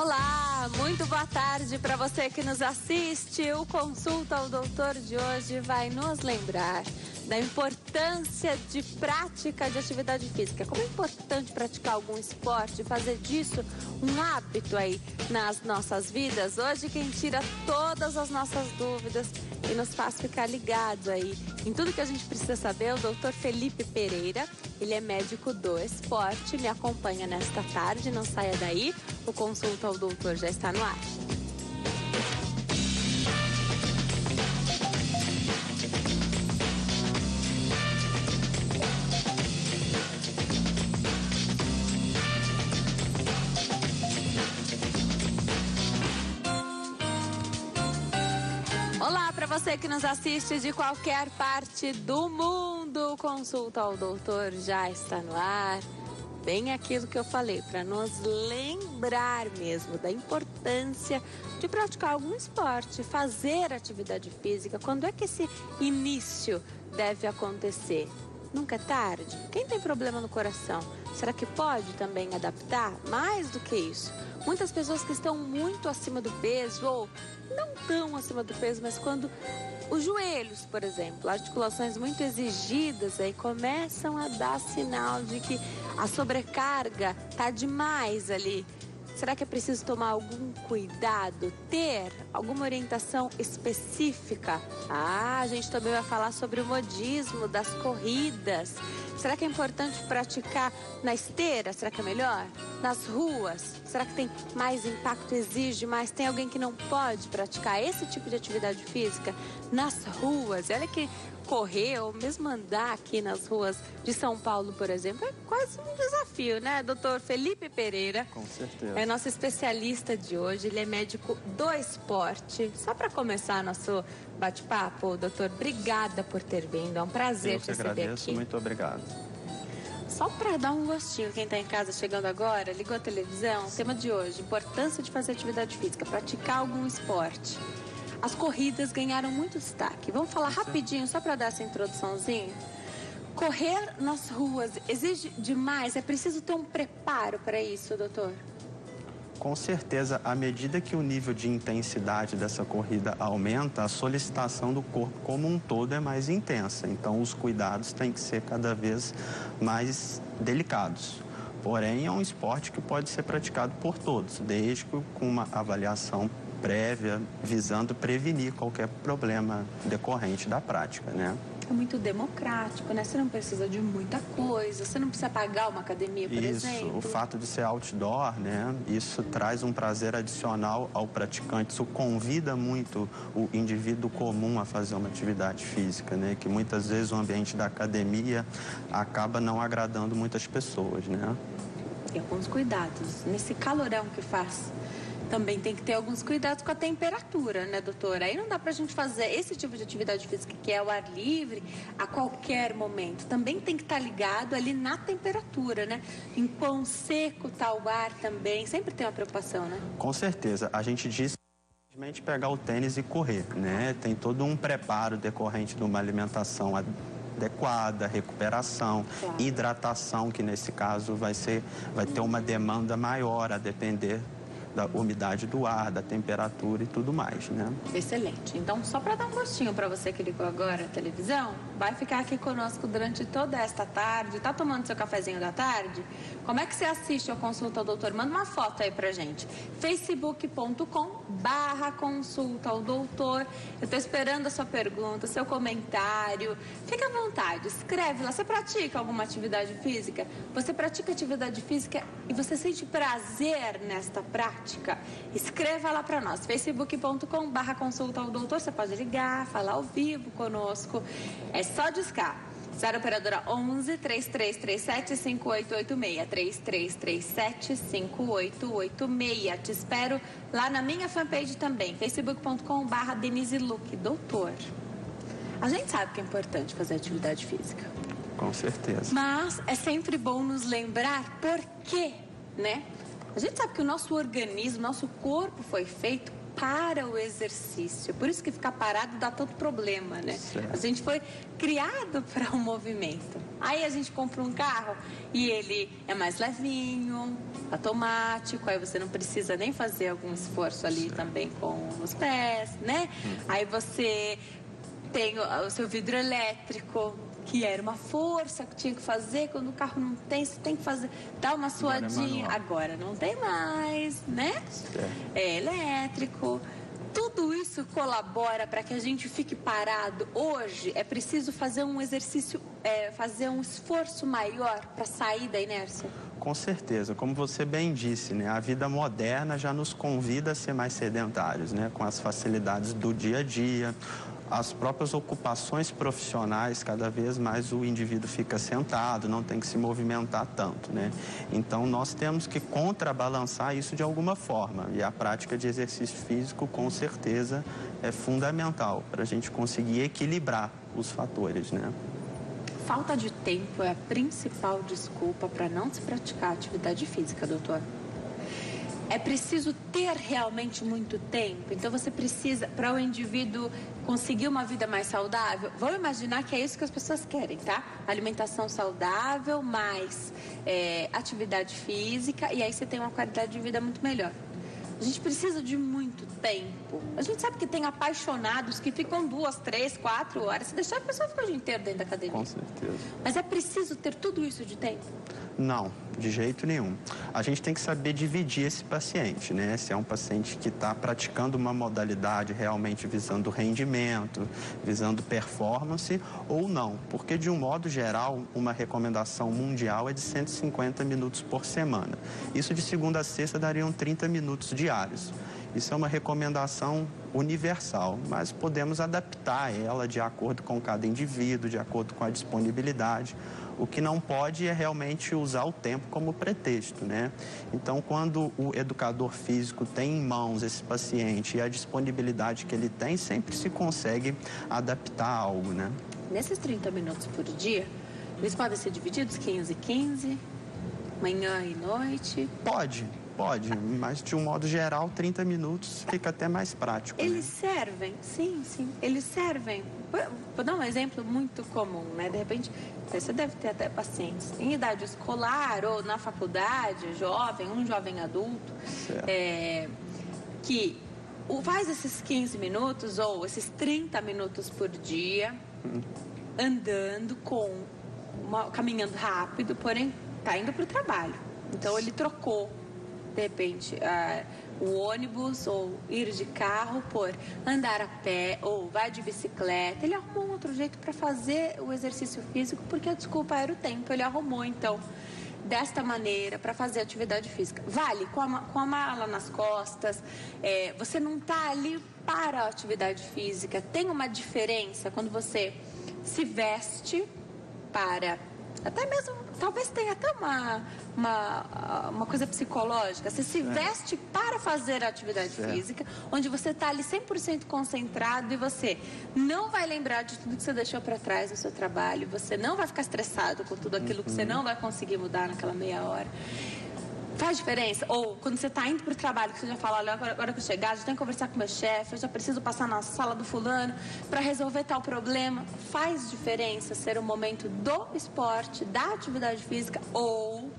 Olá, muito boa tarde para você que nos assiste. O Consulta ao Doutor de hoje vai nos lembrar da importância de prática de atividade física. Como é importante praticar algum esporte, fazer disso um hábito aí nas nossas vidas. Hoje quem tira todas as nossas dúvidas e nos faz ficar ligado aí em tudo que a gente precisa saber é o Dr. Felipe Pereira. Ele é médico do esporte, me acompanha nesta tarde, não saia daí. O Consulta ao Doutor já está no ar. Olá para você que nos assiste de qualquer parte do mundo, o Consulta ao Doutor já está no ar. Bem aquilo que eu falei, para nos lembrar mesmo da importância de praticar algum esporte, fazer atividade física. Quando é que esse início deve acontecer? Nunca é tarde? Quem tem problema no coração, será que pode também adaptar? Mais do que isso, muitas pessoas que estão muito acima do peso ou não tão acima do peso, mas quando os joelhos, por exemplo, articulações muito exigidas aí começam a dar sinal de que a sobrecarga tá demais ali. Será que é preciso tomar algum cuidado, ter alguma orientação específica? A gente também vai falar sobre o modismo das corridas. Será que é importante praticar na esteira? Será que é melhor? Nas ruas? Será que tem mais impacto, exige mais? Tem alguém que não pode praticar esse tipo de atividade física nas ruas? Olha que correr ou mesmo andar aqui nas ruas de São Paulo, por exemplo, é quase um desafio, né? Doutor Felipe Pereira. Com certeza. É nosso especialista de hoje, ele é médico do esporte. Só para começar nosso bate-papo, doutor, obrigada por ter vindo, é um prazer te receber aqui. Eu que agradeço, muito obrigado. Só para dar um gostinho, quem está em casa chegando agora, ligou a televisão, o tema de hoje, importância de fazer atividade física, praticar algum esporte. As corridas ganharam muito destaque. Vamos falar rapidinho, só para dar essa introduçãozinha? Correr nas ruas exige demais? É preciso ter um preparo para isso, doutor? Com certeza, à medida que o nível de intensidade dessa corrida aumenta, a solicitação do corpo como um todo é mais intensa. Então, os cuidados têm que ser cada vez mais delicados. Porém, é um esporte que pode ser praticado por todos, desde que com uma avaliação prévia, visando prevenir qualquer problema decorrente da prática, né? É muito democrático, né? Você não precisa de muita coisa, você não precisa pagar uma academia, por exemplo. Isso, o fato de ser outdoor, né? Isso traz um prazer adicional ao praticante, isso convida muito o indivíduo comum a fazer uma atividade física, né? Que muitas vezes o ambiente da academia acaba não agradando muitas pessoas, né? Tem alguns cuidados, nesse calorão que faz. Também tem que ter alguns cuidados com a temperatura, né, doutora? Aí não dá pra gente fazer esse tipo de atividade física que é o ar livre a qualquer momento. Também tem que estar ligado ali na temperatura, né? Em quão seco tá o ar também. Sempre tem uma preocupação, né? Com certeza. A gente diz simplesmente pegar o tênis e correr, né? Tem todo um preparo decorrente de uma alimentação adequada, recuperação, claro. Hidratação, que nesse caso vai ter uma demanda maior a depender da umidade do ar, da temperatura e tudo mais, né? Excelente. Então, só para dar um gostinho para você que ligou agora a televisão, vai ficar aqui conosco durante toda esta tarde, tá tomando seu cafezinho da tarde? Como é que você assiste ao Consulta ao Doutor? Manda uma foto aí pra gente. facebook.com/consulta ao doutor. Eu tô esperando a sua pergunta, seu comentário. Fica à vontade, escreve lá. Você pratica alguma atividade física? Você pratica atividade física e você sente prazer nesta prática? Escreva lá para nós, facebook.com/consulta ao doutor. Você pode ligar, falar ao vivo conosco. É só discar. 0 operadora 11 3337 5886 3337 5886. Te espero lá na minha fanpage também, facebook.com/Denise Luque. Doutor, a gente sabe que é importante fazer atividade física. Com certeza. Mas é sempre bom nos lembrar por quê, né? A gente sabe que o nosso organismo, nosso corpo foi feito para o exercício. Por isso que ficar parado dá tanto problema, né? Certo. A gente foi criado para o movimento. Aí a gente compra um carro e ele é mais levinho, automático, aí você não precisa nem fazer algum esforço ali também com os pés, né? Aí você tem o seu vidro elétrico, que era uma força que tinha que fazer, quando o carro não tem, você tem que fazer, dar uma suadinha. Agora não tem mais, né? É elétrico. Tudo isso colabora para que a gente fique parado. Hoje é preciso fazer um exercício, fazer um esforço maior para sair da inércia. Com certeza, como você bem disse, né, a vida moderna já nos convida a ser mais sedentários, né, com as facilidades do dia a dia, as próprias ocupações profissionais, cada vez mais o indivíduo fica sentado, não tem que se movimentar tanto, né? Então, nós temos que contrabalançar isso de alguma forma. E a prática de exercício físico, com certeza, é fundamental para a gente conseguir equilibrar os fatores, né? Falta de tempo é a principal desculpa para não se praticar atividade física, doutor. É preciso ter realmente muito tempo. Então, você precisa, para o indivíduo conseguir uma vida mais saudável, vamos imaginar que é isso que as pessoas querem, tá? Alimentação saudável, mais atividade física, e aí você tem uma qualidade de vida muito melhor. A gente precisa de muito tempo. A gente sabe que tem apaixonados que ficam 2, 3, 4 horas. Se deixar, a pessoa fica o dia inteiro dentro da academia. Com certeza. Mas é preciso ter tudo isso de tempo? Não, de jeito nenhum. A gente tem que saber dividir esse paciente, né? Se é um paciente que está praticando uma modalidade realmente visando rendimento, visando performance ou não. Porque, de um modo geral, uma recomendação mundial é de 150 minutos por semana. Isso de segunda a sexta dariam 30 minutos diários. Isso é uma recomendação universal, mas podemos adaptar ela de acordo com cada indivíduo, de acordo com a disponibilidade. O que não pode é realmente usar o tempo como pretexto, né? Então, quando o educador físico tem em mãos esse paciente e a disponibilidade que ele tem, sempre se consegue adaptar algo, né? Nesses 30 minutos por dia, eles podem ser divididos 15 e 15, manhã e noite? Pode, mas de um modo geral, 30 minutos fica até mais prático. Eles servem? Sim, eles servem. Vou dar um exemplo muito comum, né? De repente, você deve ter até pacientes em idade escolar ou na faculdade, um jovem adulto, que faz esses 15 minutos ou esses 30 minutos por dia, andando caminhando rápido, porém está indo para o trabalho. Então, ele trocou, de repente, o ônibus ou ir de carro por andar a pé ou vai de bicicleta. Ele arrumou um outro jeito para fazer o exercício físico, porque a desculpa era o tempo. Ele arrumou, então, desta maneira para fazer atividade física. Vale, com a mala nas costas, você não está ali para a atividade física. Tem uma diferença quando você se veste para... Até mesmo, talvez tenha até uma coisa psicológica. Você se veste para fazer a atividade física, onde você está ali 100% concentrado e você não vai lembrar de tudo que você deixou para trás no seu trabalho, você não vai ficar estressado com tudo aquilo que você não vai conseguir mudar naquela meia hora. Faz diferença? Ou quando você está indo para o trabalho, que você já fala, olha, agora que eu chegar, já tenho que conversar com meu chefe, eu já preciso passar na sala do fulano para resolver tal problema. Faz diferença ser o momento do esporte, da atividade física, ou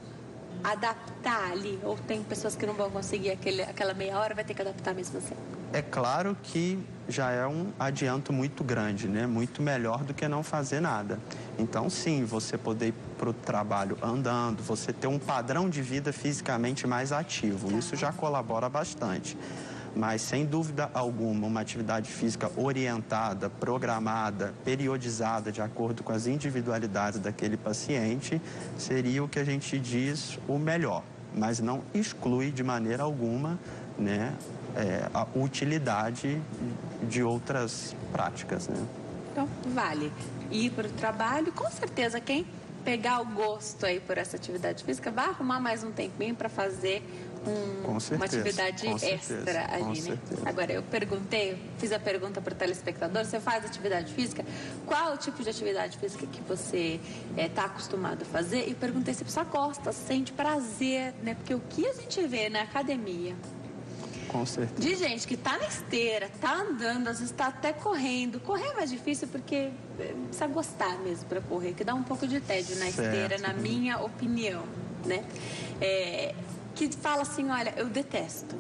adaptar ali? Ou tem pessoas que não vão conseguir aquela meia hora, vai ter que adaptar mesmo assim? É claro que já é um adianto muito grande, né? Muito melhor do que não fazer nada. Então, sim, você poder ir para o trabalho andando, você ter um padrão de vida fisicamente mais ativo, isso já colabora bastante. Mas, sem dúvida alguma, uma atividade física orientada, programada, periodizada, de acordo com as individualidades daquele paciente, seria o que a gente diz o melhor. Mas não exclui de maneira alguma, né, a utilidade de outras práticas, né? Então, vale ir para o trabalho. Com certeza, quem pegar o gosto aí por essa atividade física vai arrumar mais um tempinho para fazer uma atividade extra ali, né? Agora, fiz a pergunta para o telespectador: você faz atividade física? Qual o tipo de atividade física que você está acostumado a fazer? E perguntei se a pessoa gosta, sente prazer, né? Porque o que a gente vê na academia Com certeza. De gente que tá na esteira, tá andando, às vezes tá até correndo. Correr é mais difícil porque precisa gostar mesmo para correr, que dá um pouco de tédio na esteira, na minha opinião, né? Que fala assim, olha, eu detesto.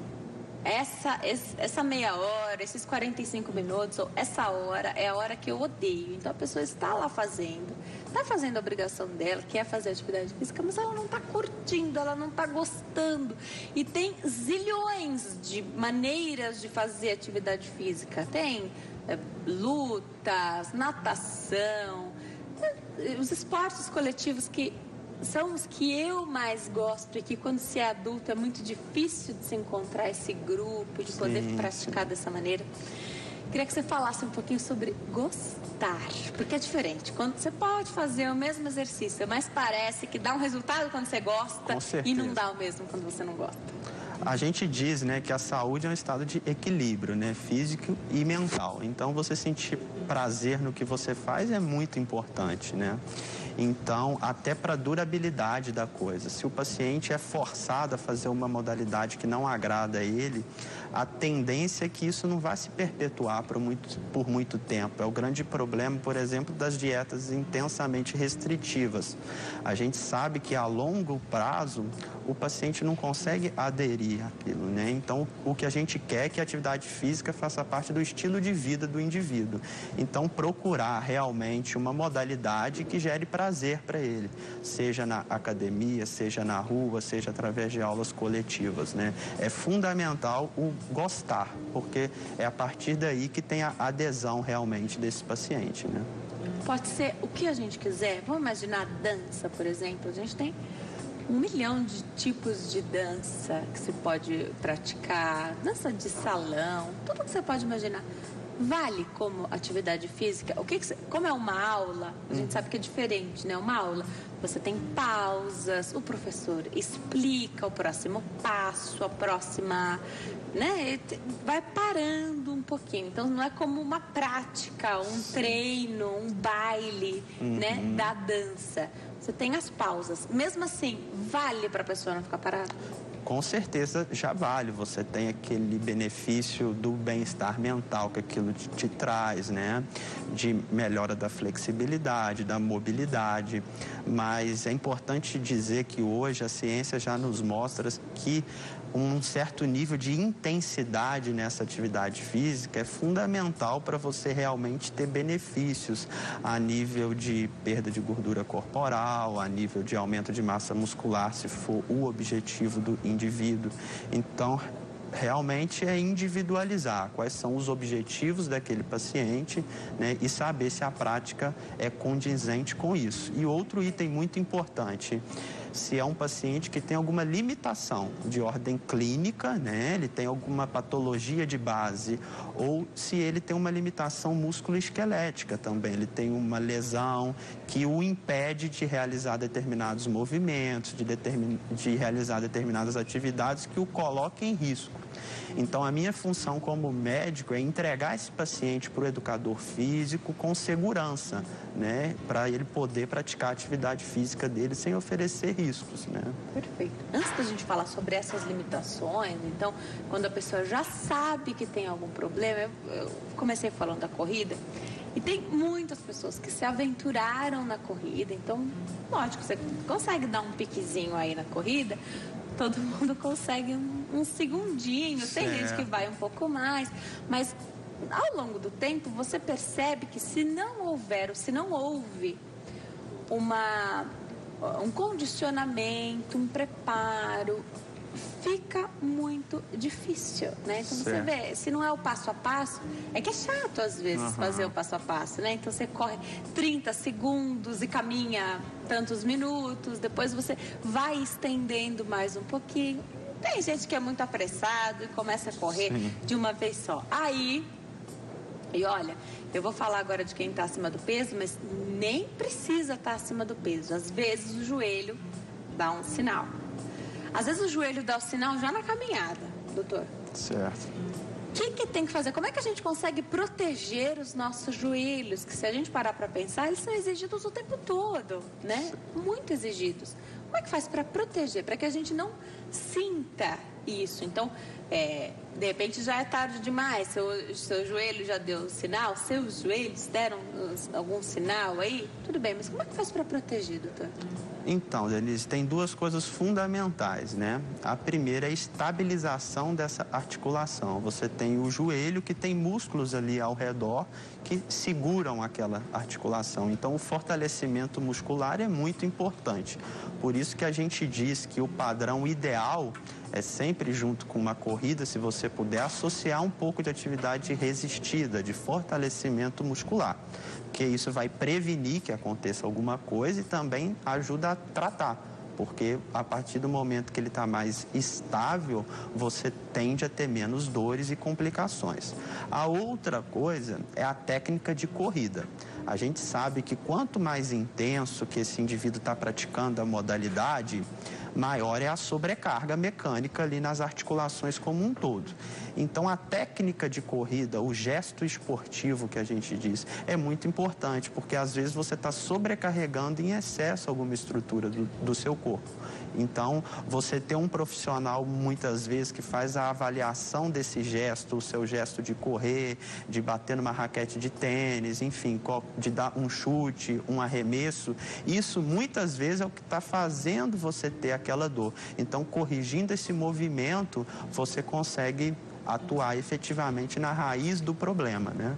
Essa meia hora, esses 45 minutos, ou essa hora é a hora que eu odeio. Então a pessoa está lá está fazendo a obrigação dela, quer fazer atividade física, mas ela não está curtindo, ela não está gostando. E tem zilhões de maneiras de fazer atividade física. Tem lutas, natação, os esportes coletivos que são os que eu mais gosto e que quando se é adulto é muito difícil de se encontrar esse grupo, de poder praticar dessa maneira. Queria que você falasse um pouquinho sobre gostar, porque é diferente. Quando você pode fazer o mesmo exercício, mas parece que dá um resultado quando você gosta e não dá o mesmo quando você não gosta. A gente diz, né, que a saúde é um estado de equilíbrio, né, físico e mental. Então, você sentir prazer no que você faz é muito importante, né? Então, até para a durabilidade da coisa. Se o paciente é forçado a fazer uma modalidade que não agrada a ele, a tendência é que isso não vá se perpetuar por muito tempo. É o grande problema, por exemplo, das dietas intensamente restritivas. A gente sabe que a longo prazo o paciente não consegue aderir àquilo, né? Então, o que a gente quer é que a atividade física faça parte do estilo de vida do indivíduo. Então, procurar realmente uma modalidade que gere prazer para ele, seja na academia, seja na rua, seja através de aulas coletivas, né? É fundamental o gostar, porque é a partir daí que tem a adesão realmente desse paciente, né? Pode ser o que a gente quiser. Vamos imaginar dança, por exemplo. A gente tem 1 milhão de tipos de dança que se pode praticar, dança de salão, tudo que você pode imaginar. Vale como atividade física? Como é uma aula, a gente sabe que é diferente, né? Uma aula, você tem pausas, o professor explica o próximo passo, a próxima, né? Vai parando um pouquinho. Então, não é como uma prática, um treino, um baile, né? Da dança. Você tem as pausas. Mesmo assim, vale para a pessoa não ficar parada? Com certeza já vale, você tem aquele benefício do bem-estar mental que aquilo te traz, né? De melhora da flexibilidade, da mobilidade, mas é importante dizer que hoje a ciência já nos mostra que um certo nível de intensidade nessa atividade física é fundamental para você realmente ter benefícios a nível de perda de gordura corporal, a nível de aumento de massa muscular, se for o objetivo do indivíduo. Então, realmente é individualizar quais são os objetivos daquele paciente, né, e saber se a prática é condizente com isso. E outro item muito importante, se é um paciente que tem alguma limitação de ordem clínica, né, ele tem alguma patologia de base, ou se ele tem uma limitação musculoesquelética também, ele tem uma lesão que o impede de realizar determinados movimentos, de realizar determinadas atividades que o coloquem em risco. Então, a minha função como médico é entregar esse paciente para o educador físico com segurança, né? Para ele poder praticar a atividade física dele sem oferecer riscos, né? Perfeito. Antes da gente falar sobre essas limitações, então, quando a pessoa já sabe que tem algum problema, eu comecei falando da corrida, e tem muitas pessoas que se aventuraram na corrida, então, lógico, você consegue dar um piquezinho aí na corrida, todo mundo consegue um segundinho, tem gente que vai um pouco mais, mas ao longo do tempo você percebe que se não houve um condicionamento, um preparo, fica muito difícil, né? Então você vê, se não é o passo a passo, é que é chato às vezes fazer o passo a passo, né? Então você corre 30 segundos e caminha tantos minutos, depois você vai estendendo mais um pouquinho. Tem gente que é muito apressado e começa a correr de uma vez só. E olha, eu vou falar agora de quem está acima do peso, mas nem precisa estar acima do peso. Às vezes o joelho dá um sinal. Às vezes o joelho dá o sinal já na caminhada, doutor. Certo. O que tem que fazer? Como é que a gente consegue proteger os nossos joelhos? Que se a gente parar para pensar, eles são exigidos o tempo todo, né? Muito exigidos. Como é que faz para proteger? Para que a gente não sinta isso. Então, De repente já é tarde demais, seu joelho já deu sinal, seus joelhos deram algum sinal aí? Tudo bem, mas como é que faz para proteger, doutor? Então, Denise, tem duas coisas fundamentais, né? A primeira é a estabilização dessa articulação. Você tem o joelho, que tem músculos ali ao redor que seguram aquela articulação. Então, o fortalecimento muscular é muito importante. Por isso que a gente diz que o padrão ideal é sempre junto com uma corrida, se você puder, associar um pouco de atividade resistida, de fortalecimento muscular. Porque isso vai prevenir que aconteça alguma coisa e também ajuda a tratar. Porque a partir do momento que ele está mais estável, você tende a ter menos dores e complicações. A outra coisa é a técnica de corrida. A gente sabe que quanto mais intenso que esse indivíduo está praticando a modalidade, maior é a sobrecarga mecânica ali nas articulações como um todo. Então, a técnica de corrida, o gesto esportivo que a gente diz, é muito importante, porque às vezes você está sobrecarregando em excesso alguma estrutura do seu corpo. Então, você ter um profissional, muitas vezes, que faz a avaliação desse gesto, o seu gesto de correr, de bater numa raquete de tênis, enfim, de dar um chute, um arremesso, isso muitas vezes é o que está fazendo você ter aquela dor. Então, corrigindo esse movimento, você consegue atuar efetivamente na raiz do problema, né?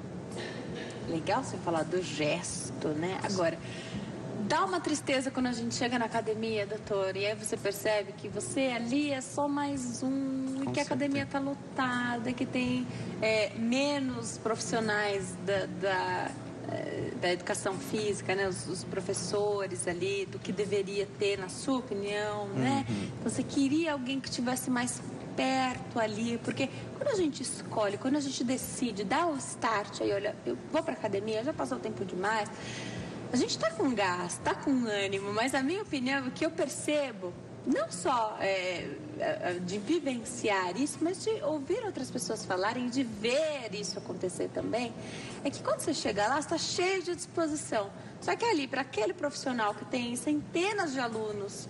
Legal você falar do gesto, né? Agora, dá uma tristeza quando a gente chega na academia, doutor, e aí você percebe que você ali é só mais um, e que a academia está lotada, que tem menos profissionais da educação física, né? Os professores ali, do que deveria ter, na sua opinião, né? Você queria alguém que estivesse mais perto ali, porque quando a gente escolhe, quando a gente decide, dá o start, aí olha, eu vou para academia, já passou o tempo demais, a gente está com gás, está com ânimo, mas a minha opinião, o que eu percebo, não só de vivenciar isso, mas de ouvir outras pessoas falarem, de ver isso acontecer também, é que quando você chega lá, você está cheio de disposição. Só que ali, para aquele profissional que tem centenas de alunos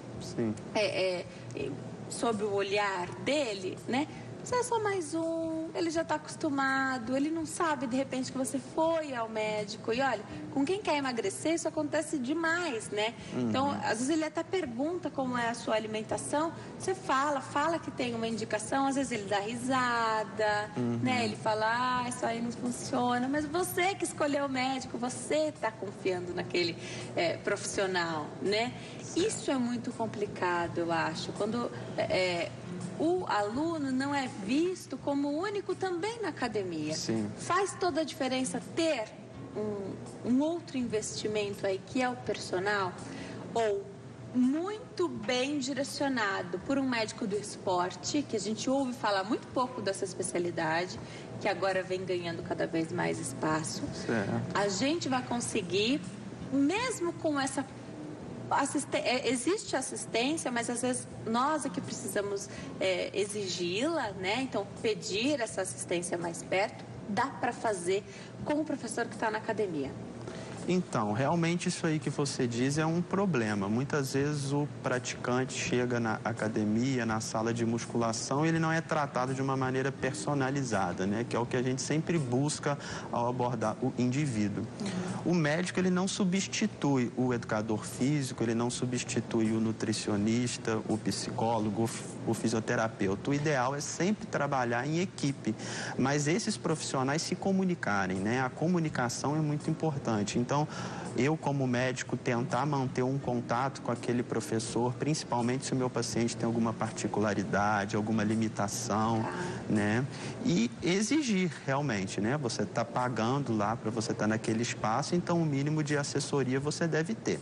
sob o olhar dele, né? Você é só mais um, ele já está acostumado, ele não sabe de repente que você foi ao médico. E olha, com quem quer emagrecer, isso acontece demais, né? Então, às vezes ele até pergunta como é a sua alimentação, você fala que tem uma indicação, às vezes ele dá risada, né? Ele fala, isso aí não funciona, mas você que escolheu o médico, você está confiando naquele profissional, né? Isso é muito complicado, eu acho, quando o aluno não é visto como único também na academia. Sim. Faz toda a diferença ter um outro investimento aí, que é o personal, ou muito bem direcionado por um médico do esporte, que a gente ouve falar muito pouco dessa especialidade, que agora vem ganhando cada vez mais espaço. Certo. A gente vai conseguir, mesmo com essa existe assistência, mas às vezes nós é que precisamos exigi-la, né? Então, pedir essa assistência mais perto, dá para fazer com o professor que está na academia. Então, realmente isso aí que você diz é um problema. Muitas vezes o praticante chega na academia, na sala de musculação, e ele não é tratado de uma maneira personalizada, né? Que é o que a gente sempre busca ao abordar o indivíduo. O médico, ele não substitui o educador físico, ele não substitui o nutricionista, o psicólogo, o fisioterapeuta. O ideal é sempre trabalhar em equipe, mas esses profissionais se comunicarem, né? A comunicação é muito importante. Então, eu como médico tentar manter um contato com aquele professor, principalmente se o meu paciente tem alguma particularidade, alguma limitação, né? E exigir realmente, né? Você está pagando lá para você estar naquele espaço, então o mínimo de assessoria você deve ter.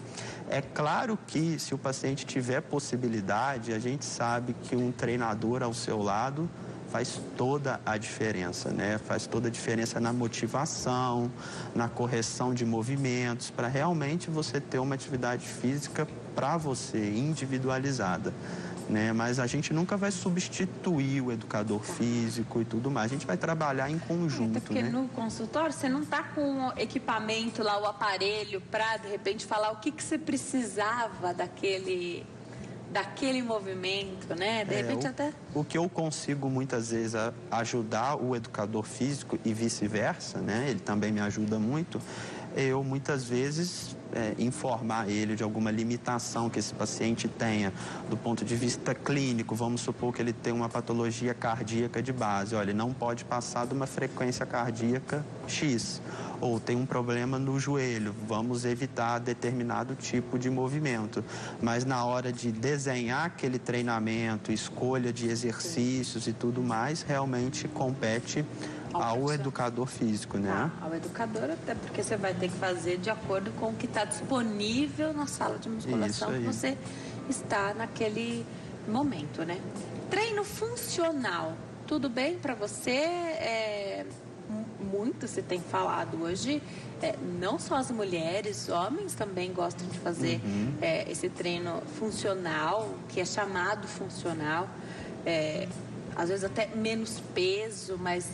É claro que se o paciente tiver possibilidade, a gente sabe que um treinador ao seu lado faz toda a diferença, né? Faz toda a diferença na motivação, na correção de movimentos, para realmente você ter uma atividade física para você, individualizada, né? Mas a gente nunca vai substituir o educador físico e tudo mais, a gente vai trabalhar em conjunto, até porque, né? No consultório você não está com o equipamento lá, o aparelho, para de repente falar o que você precisava daquele movimento, né? De repente até... O que eu consigo muitas vezes ajudar o educador físico e vice-versa, né? Ele também me ajuda muito. Eu muitas vezes informar ele de alguma limitação que esse paciente tenha do ponto de vista clínico. Vamos supor que ele tem uma patologia cardíaca de base. Olha, ele não pode passar de uma frequência cardíaca X. Ou tem um problema no joelho, vamos evitar determinado tipo de movimento. Mas na hora de desenhar aquele treinamento, escolha de exercícios e tudo mais, realmente compete ao educador físico, né? Ao educador, até porque você vai ter que fazer de acordo com o que está disponível na sala de musculação que você está naquele momento, né? Treino funcional, tudo bem para você? Muito se tem falado hoje, não só as mulheres, homens também gostam de fazer esse treino funcional, que é chamado funcional, às vezes até menos peso, mas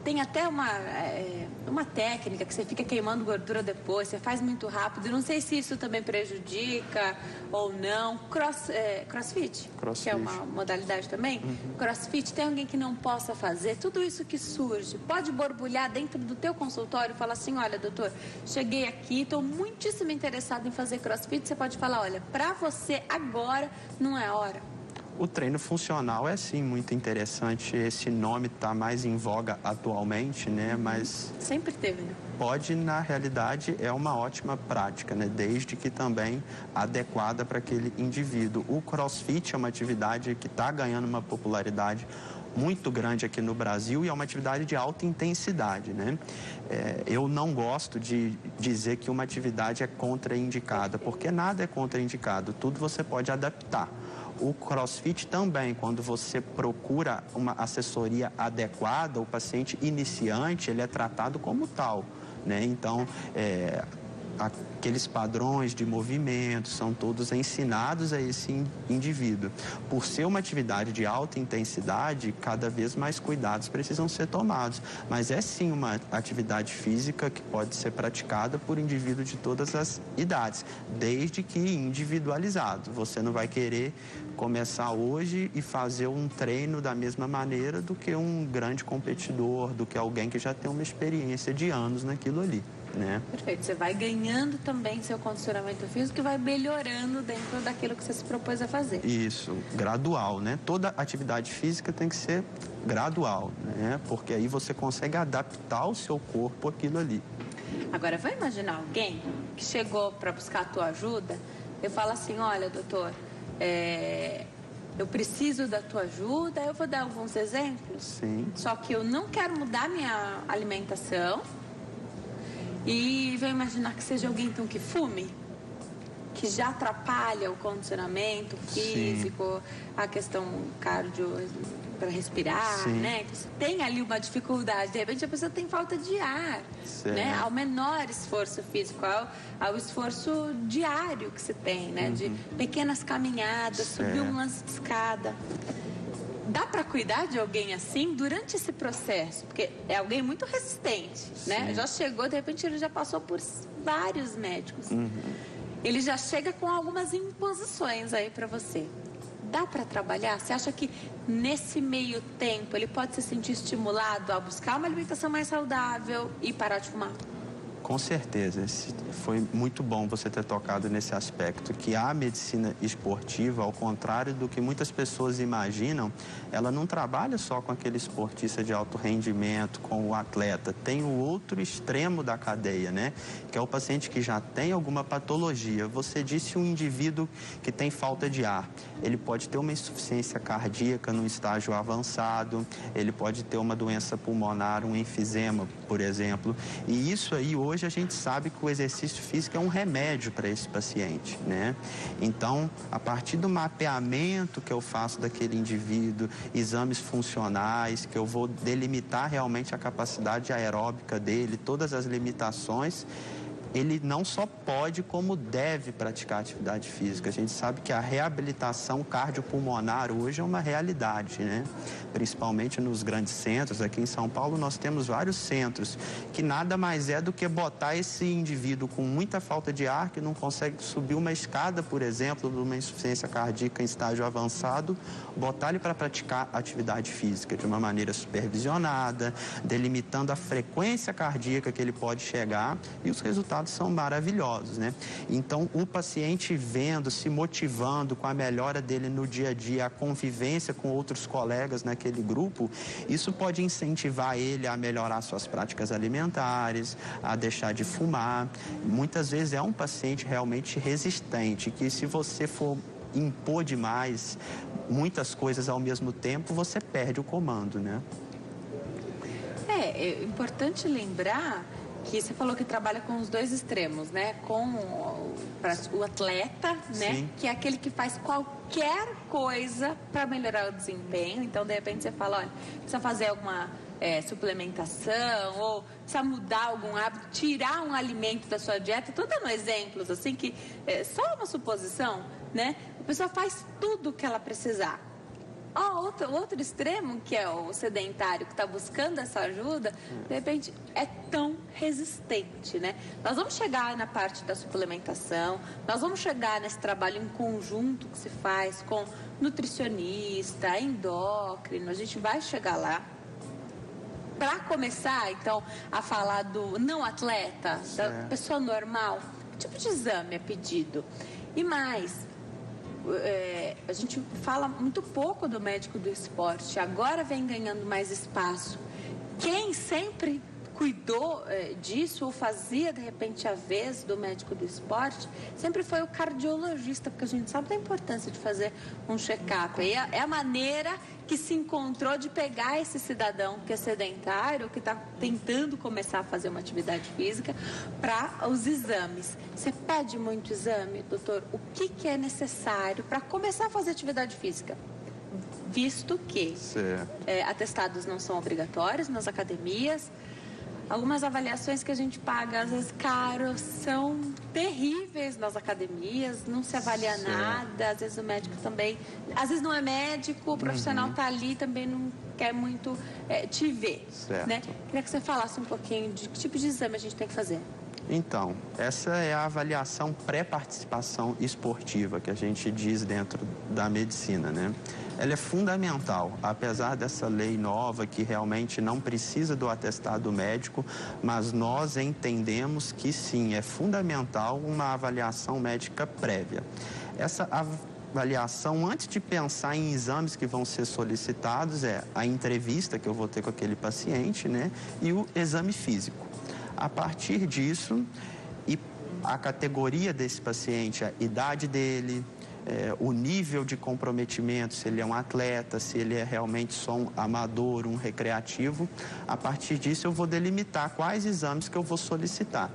tem até uma técnica que você fica queimando gordura depois, você faz muito rápido. Eu não sei se isso também prejudica ou não. Crossfit, que é uma modalidade também. Crossfit, tem alguém que não possa fazer? Tudo isso que surge, pode borbulhar dentro do teu consultório e falar assim, olha, doutor, cheguei aqui, estou muitíssimo interessado em fazer crossfit. Você pode falar, olha, para você agora não é hora. O treino funcional é, sim, muito interessante. Esse nome está mais em voga atualmente, né? Mas... sempre teve, né? Pode, na realidade, é uma ótima prática, né? Desde que também adequada para aquele indivíduo. O CrossFit é uma atividade que está ganhando uma popularidade muito grande aqui no Brasil e é uma atividade de alta intensidade, né? Eu não gosto de dizer que uma atividade é contraindicada, porque nada é contraindicado, tudo você pode adaptar. O CrossFit também, quando você procura uma assessoria adequada, o paciente iniciante, ele é tratado como tal, né? Então, aqueles padrões de movimento são todos ensinados a esse indivíduo. Por ser uma atividade de alta intensidade, cada vez mais cuidados precisam ser tomados. Mas é sim uma atividade física que pode ser praticada por indivíduos de todas as idades, desde que individualizado. Você não vai querer começar hoje e fazer um treino da mesma maneira do que um grande competidor, do que alguém que já tem uma experiência de anos naquilo ali, né? Perfeito. Você vai ganhando também seu condicionamento físico e vai melhorando dentro daquilo que você se propôs a fazer. Isso, gradual, né? Toda atividade física tem que ser gradual, né? Porque aí você consegue adaptar o seu corpo àquilo ali. Agora, vai imaginar alguém que chegou para buscar a tua ajuda e fala assim, olha, doutor, eu preciso da tua ajuda, eu vou dar alguns exemplos. Sim. Só que eu não quero mudar minha alimentação. E vou imaginar que seja alguém então que fume, que já atrapalha o condicionamento físico, a questão cardio para respirar, né? Que você tem ali uma dificuldade, de repente a pessoa tem falta de ar, né? Ao menor esforço físico, ao esforço diário que você tem, né? De pequenas caminhadas, subir um lance de escada. Dá para cuidar de alguém assim durante esse processo? Porque é alguém muito resistente, né? Já chegou, de repente ele já passou por vários médicos. Ele já chega com algumas imposições aí para você. Dá para trabalhar? Você acha que nesse meio tempo ele pode se sentir estimulado a buscar uma alimentação mais saudável e parar de fumar? Com certeza, foi muito bom você ter tocado nesse aspecto, que a medicina esportiva, ao contrário do que muitas pessoas imaginam, ela não trabalha só com aquele esportista de alto rendimento, com o atleta, tem o outro extremo da cadeia, né? Que é o paciente que já tem alguma patologia. Você disse um indivíduo que tem falta de ar, ele pode ter uma insuficiência cardíaca no estágio avançado, ele pode ter uma doença pulmonar, um enfisema, por exemplo, e isso aí hoje a gente sabe que o exercício físico é um remédio para esse paciente, né? Então, a partir do mapeamento que eu faço daquele indivíduo, exames funcionais, que eu vou delimitar realmente a capacidade aeróbica dele, todas as limitações, ele não só pode, como deve praticar atividade física. A gente sabe que a reabilitação cardiopulmonar hoje é uma realidade, né? Principalmente nos grandes centros. Aqui em São Paulo nós temos vários centros que nada mais é do que botar esse indivíduo com muita falta de ar, que não consegue subir uma escada, por exemplo, de uma insuficiência cardíaca em estágio avançado, botar ele para praticar atividade física de uma maneira supervisionada, delimitando a frequência cardíaca que ele pode chegar, e os resultados são maravilhosos, né? Então, o paciente vendo, se motivando com a melhora dele no dia a dia, a convivência com outros colegas naquele grupo, isso pode incentivar ele a melhorar suas práticas alimentares, a deixar de fumar. Muitas vezes é um paciente realmente resistente, que se você for impor demais muitas coisas ao mesmo tempo, você perde o comando, né? É importante lembrar que você falou que trabalha com os dois extremos, né? Com o atleta, né? Sim. Que é aquele que faz qualquer coisa para melhorar o desempenho. Então, de repente, você fala, olha, precisa fazer alguma suplementação, ou precisa mudar algum hábito, tirar um alimento da sua dieta. Estou dando exemplos, assim, que é só uma suposição, né? A pessoa faz tudo o que ela precisar. Outro extremo, que é o sedentário, que está buscando essa ajuda, de repente é tão resistente, né? Nós vamos chegar na parte da suplementação, nós vamos chegar nesse trabalho em conjunto que se faz com nutricionista, endócrino, a gente vai chegar lá. Para começar, então, a falar do não atleta, da pessoa normal, que tipo de exame é pedido? E mais, a gente fala muito pouco do médico do esporte, agora vem ganhando mais espaço. Quem sempre cuidou disso ou fazia, de repente, a vez do médico do esporte, sempre foi o cardiologista, porque a gente sabe da importância de fazer um check-up. E é a maneira que se encontrou de pegar esse cidadão que é sedentário, que está tentando começar a fazer uma atividade física, para os exames. Você pede muito exame, doutor? O que é necessário para começar a fazer atividade física? Visto que atestados não são obrigatórios nas academias, algumas avaliações que a gente paga, às vezes, caro, são terríveis nas academias, não se avalia nada, às vezes o médico também, às vezes não é médico, o profissional está ali, também não quer muito te ver, né? Queria que você falasse um pouquinho de que tipo de exame a gente tem que fazer. Então, essa é a avaliação pré-participação esportiva que a gente diz dentro da medicina, né? Ela é fundamental, apesar dessa lei nova que realmente não precisa do atestado médico, mas nós entendemos que sim, é fundamental uma avaliação médica prévia. Essa avaliação, antes de pensar em exames que vão ser solicitados, é a entrevista que eu vou ter com aquele paciente, né? E o exame físico. A partir disso, e a categoria desse paciente, a idade dele, o nível de comprometimento, se ele é um atleta, se ele é realmente só um amador, um recreativo, a partir disso eu vou delimitar quais exames que eu vou solicitar.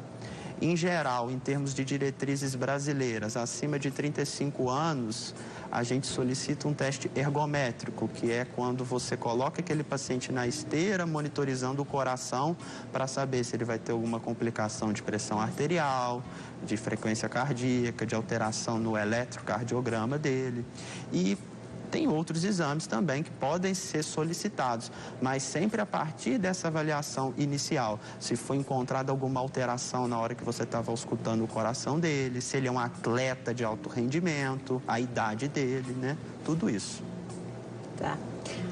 Em geral, em termos de diretrizes brasileiras, acima de 35 anos, a gente solicita um teste ergométrico, que é quando você coloca aquele paciente na esteira, monitorizando o coração, para saber se ele vai ter alguma complicação de pressão arterial, de frequência cardíaca, de alteração no eletrocardiograma dele. E tem outros exames também que podem ser solicitados, mas sempre a partir dessa avaliação inicial. Se foi encontrada alguma alteração na hora que você estava auscultando o coração dele, se ele é um atleta de alto rendimento, a idade dele, né? Tudo isso. Tá.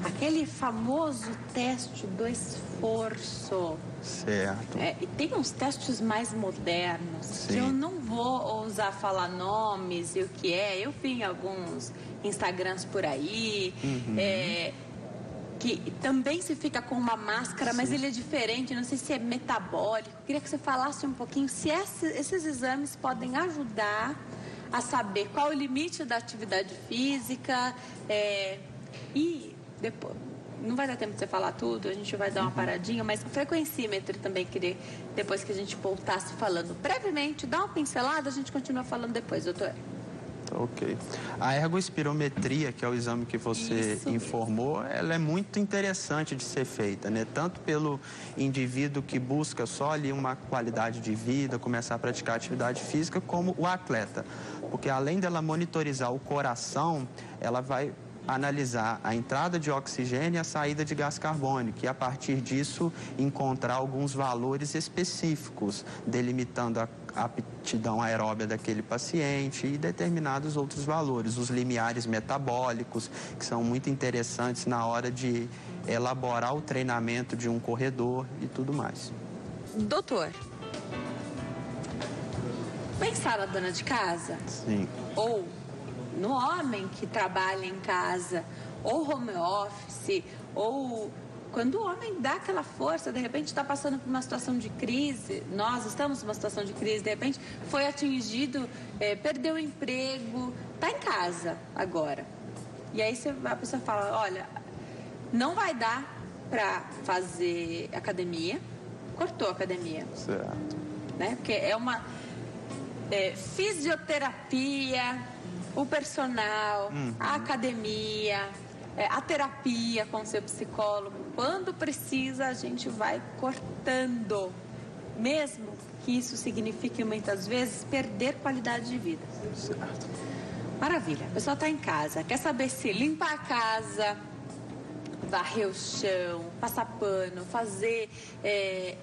Aquele famoso teste do esforço. Certo. E tem uns testes mais modernos. Sim. Que eu não vou ousar falar nomes e o que é. Eu vi em alguns Instagrams por aí, que também se fica com uma máscara, mas ele é diferente, não sei se é metabólico. Queria que você falasse um pouquinho se esses exames podem ajudar a saber qual o limite da atividade física e depois... Não vai dar tempo de você falar tudo, a gente vai dar uma paradinha, mas o frequencímetro também queria, depois que a gente voltasse falando brevemente, dá uma pincelada, a gente continua falando depois, doutor. Ok. A ergoespirometria, que é o exame que você informou, ela é muito interessante de ser feita, né? Tanto pelo indivíduo que busca só ali uma qualidade de vida, começar a praticar atividade física, como o atleta. Porque além dela monitorizar o coração, ela vai analisar a entrada de oxigênio e a saída de gás carbônico e, a partir disso, encontrar alguns valores específicos, delimitando a aptidão aeróbia daquele paciente e determinados outros valores, os limiares metabólicos, que são muito interessantes na hora de elaborar o treinamento de um corredor e tudo mais. Doutor, pensar na dona de casa? Sim. Ou no homem que trabalha em casa, ou home office, ou quando o homem dá aquela força, de repente está passando por uma situação de crise, nós estamos numa situação de crise, de repente foi atingido, perdeu o emprego, está em casa agora. E aí a pessoa fala, olha, não vai dar para fazer academia, cortou a academia. Certo. Né? Porque é uma fisioterapia, o personal, a academia, a terapia com seu psicólogo. Quando precisa, a gente vai cortando. Mesmo que isso signifique, muitas vezes, perder qualidade de vida. Certo. Maravilha. A pessoa está em casa, quer saber se limpar a casa, varrer o chão, passar pano, fazer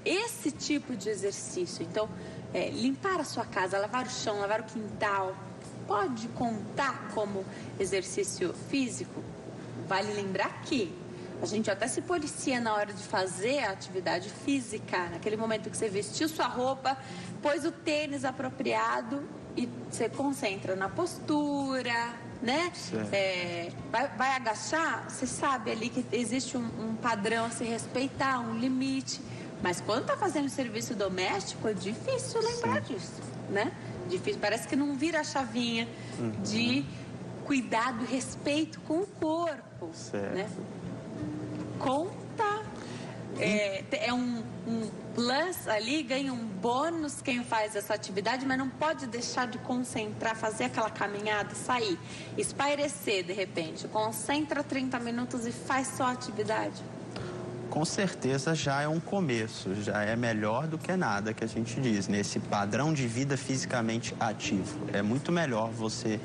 esse tipo de exercício. Então, limpar a sua casa, lavar o chão, lavar o quintal, pode contar como exercício físico? Vale lembrar que a gente até se policia na hora de fazer a atividade física, naquele momento que você vestiu sua roupa, pôs o tênis apropriado e você concentra na postura, né? Vai agachar, você sabe ali que existe um padrão a se respeitar, um limite. Mas quando está fazendo serviço doméstico, é difícil lembrar disso, né? Difícil, parece que não vira a chavinha de cuidado e respeito com o corpo, né? Conta, é um plus ali, ganha um bônus quem faz essa atividade, mas não pode deixar de concentrar, fazer aquela caminhada, sair, espairecer de repente, concentra 30 minutos e faz só a atividade. Com certeza já é um começo, já é melhor do que nada, que a gente diz, nesse padrão de vida fisicamente ativo. É muito melhor você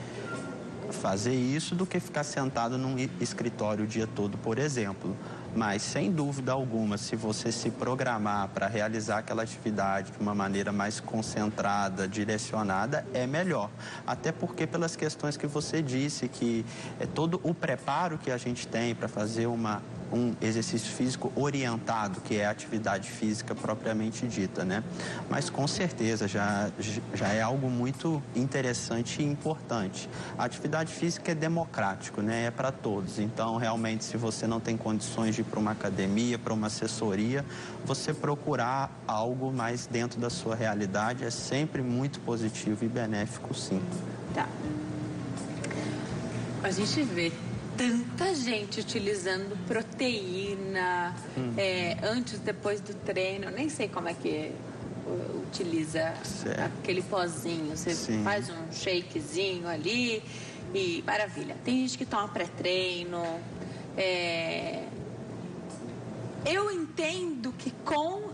fazer isso do que ficar sentado num escritório o dia todo, por exemplo. Mas, sem dúvida alguma, se você se programar para realizar aquela atividade de uma maneira mais concentrada, direcionada, é melhor. Até porque, pelas questões que você disse, que todo o preparo que a gente tem para fazer um exercício físico orientado, que é a atividade física propriamente dita, né? Mas, com certeza, já é algo muito interessante e importante. A atividade física é democrático, né? É para todos. Então, realmente, se você não tem condições de ir para uma academia, para uma assessoria, você procurar algo mais dentro da sua realidade é sempre muito positivo e benéfico, sim. Tá. A gente vê tanta gente utilizando proteína antes, depois do treino. Nem sei como é que utiliza aquele pozinho. Você faz um shakezinho ali e maravilha. Tem gente que toma pré-treino. Eu entendo que com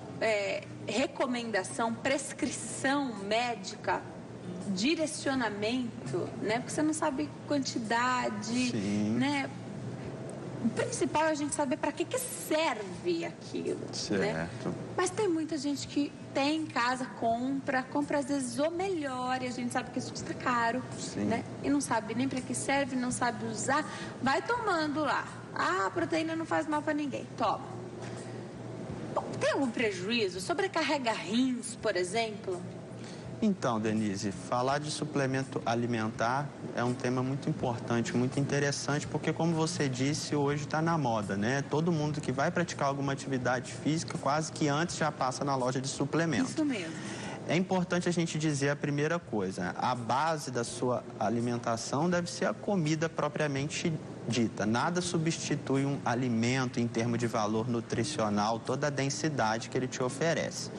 recomendação, prescrição médica, direcionamento, né? Porque você não sabe quantidade, né? O principal é a gente saber para que serve aquilo, né? Mas tem muita gente que tem em casa, compra às vezes o melhor, e a gente sabe que isso custa caro, né? E não sabe nem para que serve, não sabe usar, vai tomando lá. Ah, a proteína não faz mal para ninguém, toma. Bom, tem algum prejuízo? Sobrecarrega rins, por exemplo? Então, Denise, falar de suplemento alimentar é um tema muito importante, muito interessante, porque, como você disse, hoje está na moda, né? Todo mundo que vai praticar alguma atividade física, quase que antes já passa na loja de suplemento. Isso mesmo. É importante a gente dizer a primeira coisa, a base da sua alimentação deve ser a comida propriamente dita. Nada substitui um alimento em termos de valor nutricional, toda a densidade que ele te oferece.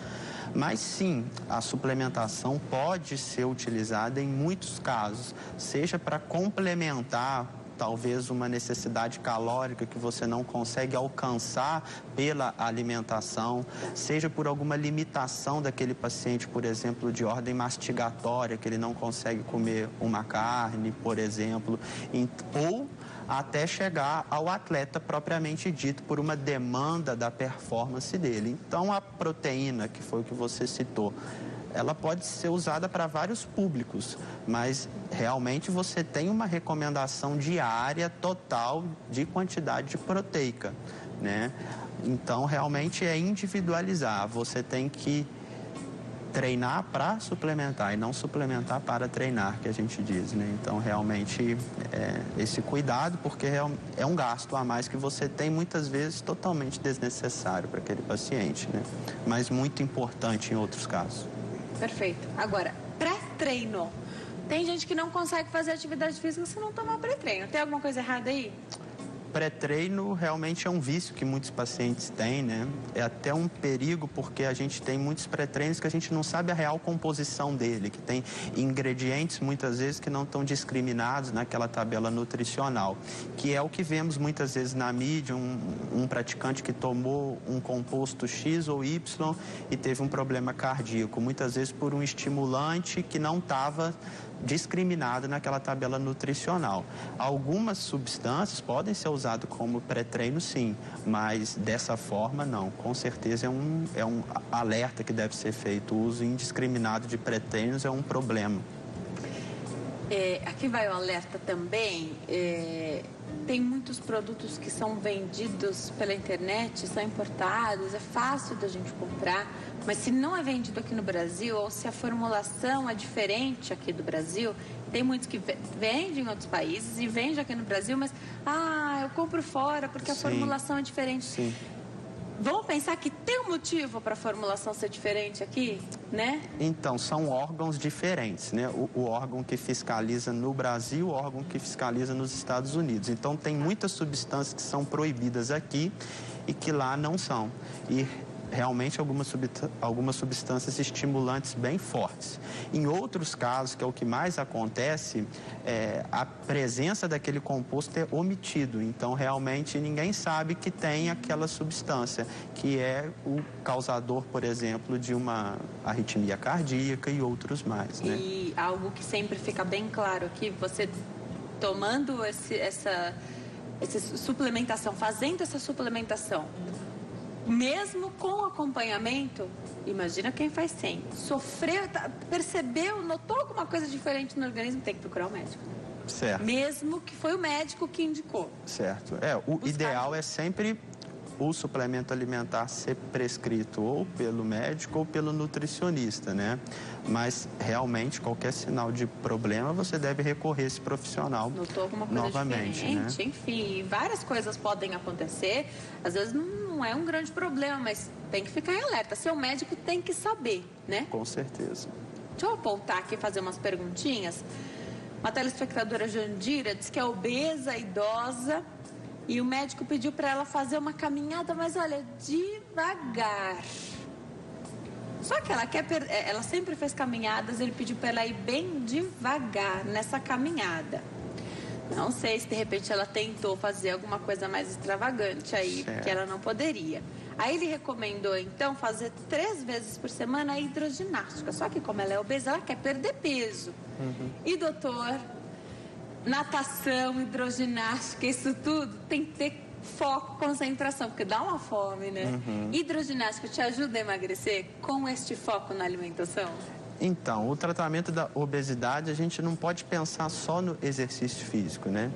Mas sim, a suplementação pode ser utilizada em muitos casos, seja para complementar talvez uma necessidade calórica que você não consegue alcançar pela alimentação, seja por alguma limitação daquele paciente, por exemplo, de ordem mastigatória, que ele não consegue comer uma carne, por exemplo, ou até chegar ao atleta propriamente dito, por uma demanda da performance dele. Então, a proteína, que foi o que você citou, ela pode ser usada para vários públicos, mas realmente você tem uma recomendação diária total de quantidade de proteica, né? Então, realmente é individualizar. Você tem que treinar para suplementar e não suplementar para treinar, que a gente diz, né? Então, realmente, esse cuidado, porque é um gasto a mais que você tem, muitas vezes, totalmente desnecessário para aquele paciente, né? Mas muito importante em outros casos. Perfeito. Agora, pré-treino. Tem gente que não consegue fazer atividade física se não tomar pré-treino. Tem alguma coisa errada aí? Pré-treino realmente é um vício que muitos pacientes têm, né? É até um perigo porque a gente tem muitos pré-treinos que a gente não sabe a real composição dele, que tem ingredientes muitas vezes que não estão discriminados naquela tabela nutricional, que é o que vemos muitas vezes na mídia, um praticante que tomou um composto X ou Y e teve um problema cardíaco, muitas vezes por um estimulante que não estava discriminado naquela tabela nutricional. Algumas substâncias podem ser usadas como pré-treino, sim, mas dessa forma, não. Com certeza é um alerta que deve ser feito. O uso indiscriminado de pré-treinos é um problema. Aqui vai o alerta também. Tem muitos produtos que são vendidos pela internet, são importados, é fácil da gente comprar, mas se não é vendido aqui no Brasil, ou se a formulação é diferente aqui do Brasil, tem muitos que vendem em outros países e vendem aqui no Brasil, mas eu compro fora porque a formulação é diferente. Sim. Vamos pensar que tem um motivo para a formulação ser diferente aqui, né? Então, são órgãos diferentes, né? O órgão que fiscaliza no Brasil, o órgão que fiscaliza nos Estados Unidos. Então, tem muitas substâncias que são proibidas aqui e que lá não são. E realmente algumas substâncias estimulantes bem fortes. Em outros casos, que é o que mais acontece, a presença daquele composto é omitido. Então, realmente, ninguém sabe que tem aquela substância, que é o causador, por exemplo, de uma arritmia cardíaca e outros mais, né? E algo que sempre fica bem claro aqui, você tomando essa suplementação, fazendo essa suplementação, mesmo com acompanhamento, imagina quem faz sem. Sofreu, percebeu, notou alguma coisa diferente no organismo, tem que procurar o médico. Certo. Mesmo que foi o médico que indicou. Certo. O ideal é sempre o suplemento alimentar ser prescrito ou pelo médico ou pelo nutricionista, né? Mas realmente qualquer sinal de problema você deve recorrer a esse profissional. Notou alguma coisa novamente, diferente, né? Enfim, várias coisas podem acontecer. Às vezes não é um grande problema, mas tem que ficar em alerta. Seu médico tem que saber, né? Com certeza. Deixa eu apontar aqui e fazer umas perguntinhas. Uma telespectadora, Jandira, diz que é obesa, idosa, e o médico pediu para ela fazer uma caminhada, mas olha, devagar. Só que ela sempre fez caminhadas, ele pediu para ela ir bem devagar nessa caminhada. Não sei se de repente ela tentou fazer alguma coisa mais extravagante aí, que ela não poderia. Aí ele recomendou, então, fazer 3 vezes por semana a hidroginástica. Só que como ela é obesa, ela quer perder peso. E doutor, natação, hidroginástica, isso tudo tem que ter foco, concentração, porque dá uma fome, né? Hidroginástica te ajuda a emagrecer com este foco na alimentação? Então, o tratamento da obesidade, a gente não pode pensar só no exercício físico, né?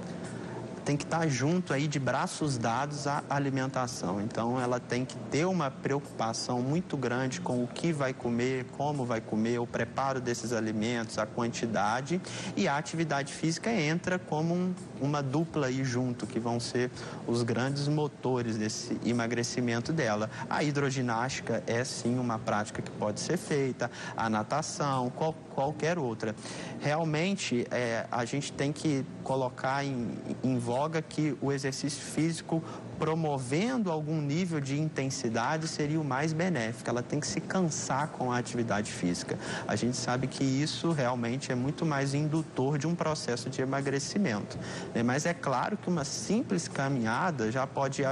Tem que estar junto aí, de braços dados, à alimentação. Então, ela tem que ter uma preocupação muito grande com o que vai comer, como vai comer, o preparo desses alimentos, a quantidade. E a atividade física entra como uma dupla aí junto, que vão ser os grandes motores desse emagrecimento dela. A hidroginástica é, sim, uma prática que pode ser feita, a natação, qualquer outra. Realmente, a gente tem que colocar em voga advoga que o exercício físico, promovendo algum nível de intensidade, seria o mais benéfico. Ela tem que se cansar com a atividade física. A gente sabe que isso realmente é muito mais indutor de um processo de emagrecimento, né? Mas é claro que uma simples caminhada já pode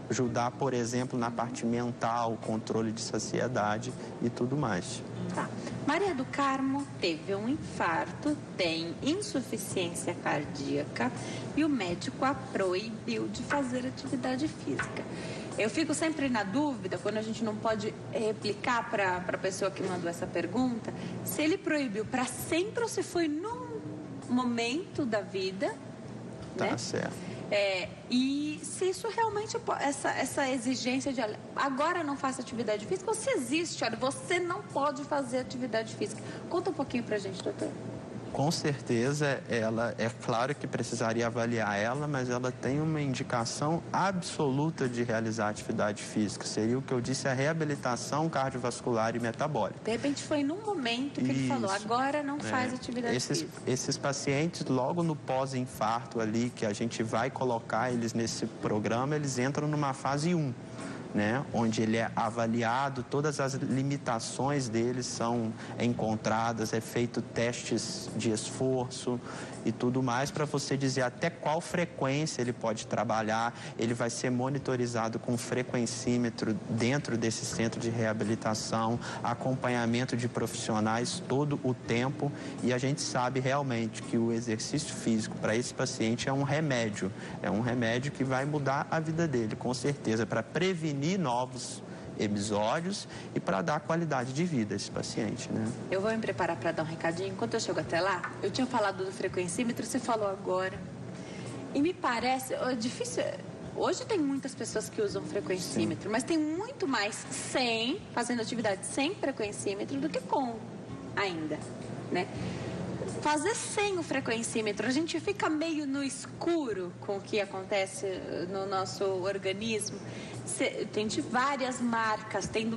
ajudar, por exemplo, na parte mental, controle de saciedade e tudo mais. Tá. Maria do Carmo teve um infarto, tem insuficiência cardíaca e o médico a proibiu de fazer atividade física. Eu fico sempre na dúvida, quando a gente não pode replicar para a pessoa que mandou essa pergunta, se ele proibiu para sempre ou se foi num momento da vida. Tá, né? Certo. E se isso realmente, essa exigência de agora não faça atividade física, ou se existe, olha, você não pode fazer atividade física. Conta um pouquinho pra gente, doutor. Com certeza, ela é claro que precisaria avaliar ela, mas ela tem uma indicação absoluta de realizar atividade física. Seria o que eu disse, a reabilitação cardiovascular e metabólica. De repente foi num momento que ele falou, agora não faz atividade física. Esses pacientes, logo no pós-infarto ali, que a gente vai colocar eles nesse programa, eles entram numa fase 1. Né, onde ele é avaliado, todas as limitações dele são encontradas, é feito testes de esforço e tudo mais para você dizer até qual frequência ele pode trabalhar. Ele vai ser monitorizado com frequencímetro dentro desse centro de reabilitação, acompanhamento de profissionais todo o tempo, e a gente sabe realmente que o exercício físico para esse paciente é um remédio que vai mudar a vida dele, com certeza, para prevenir novos episódios e para dar qualidade de vida a esse paciente, né? Eu vou me preparar para dar um recadinho. Enquanto eu chego até lá, eu tinha falado do frequencímetro, você falou agora. E me parece, é difícil. Hoje tem muitas pessoas que usam frequencímetro, mas tem muito mais fazendo atividade sem frequencímetro do que com ainda, né? Fazer sem o frequencímetro, a gente fica meio no escuro com o que acontece no nosso organismo. Tem de várias marcas, tem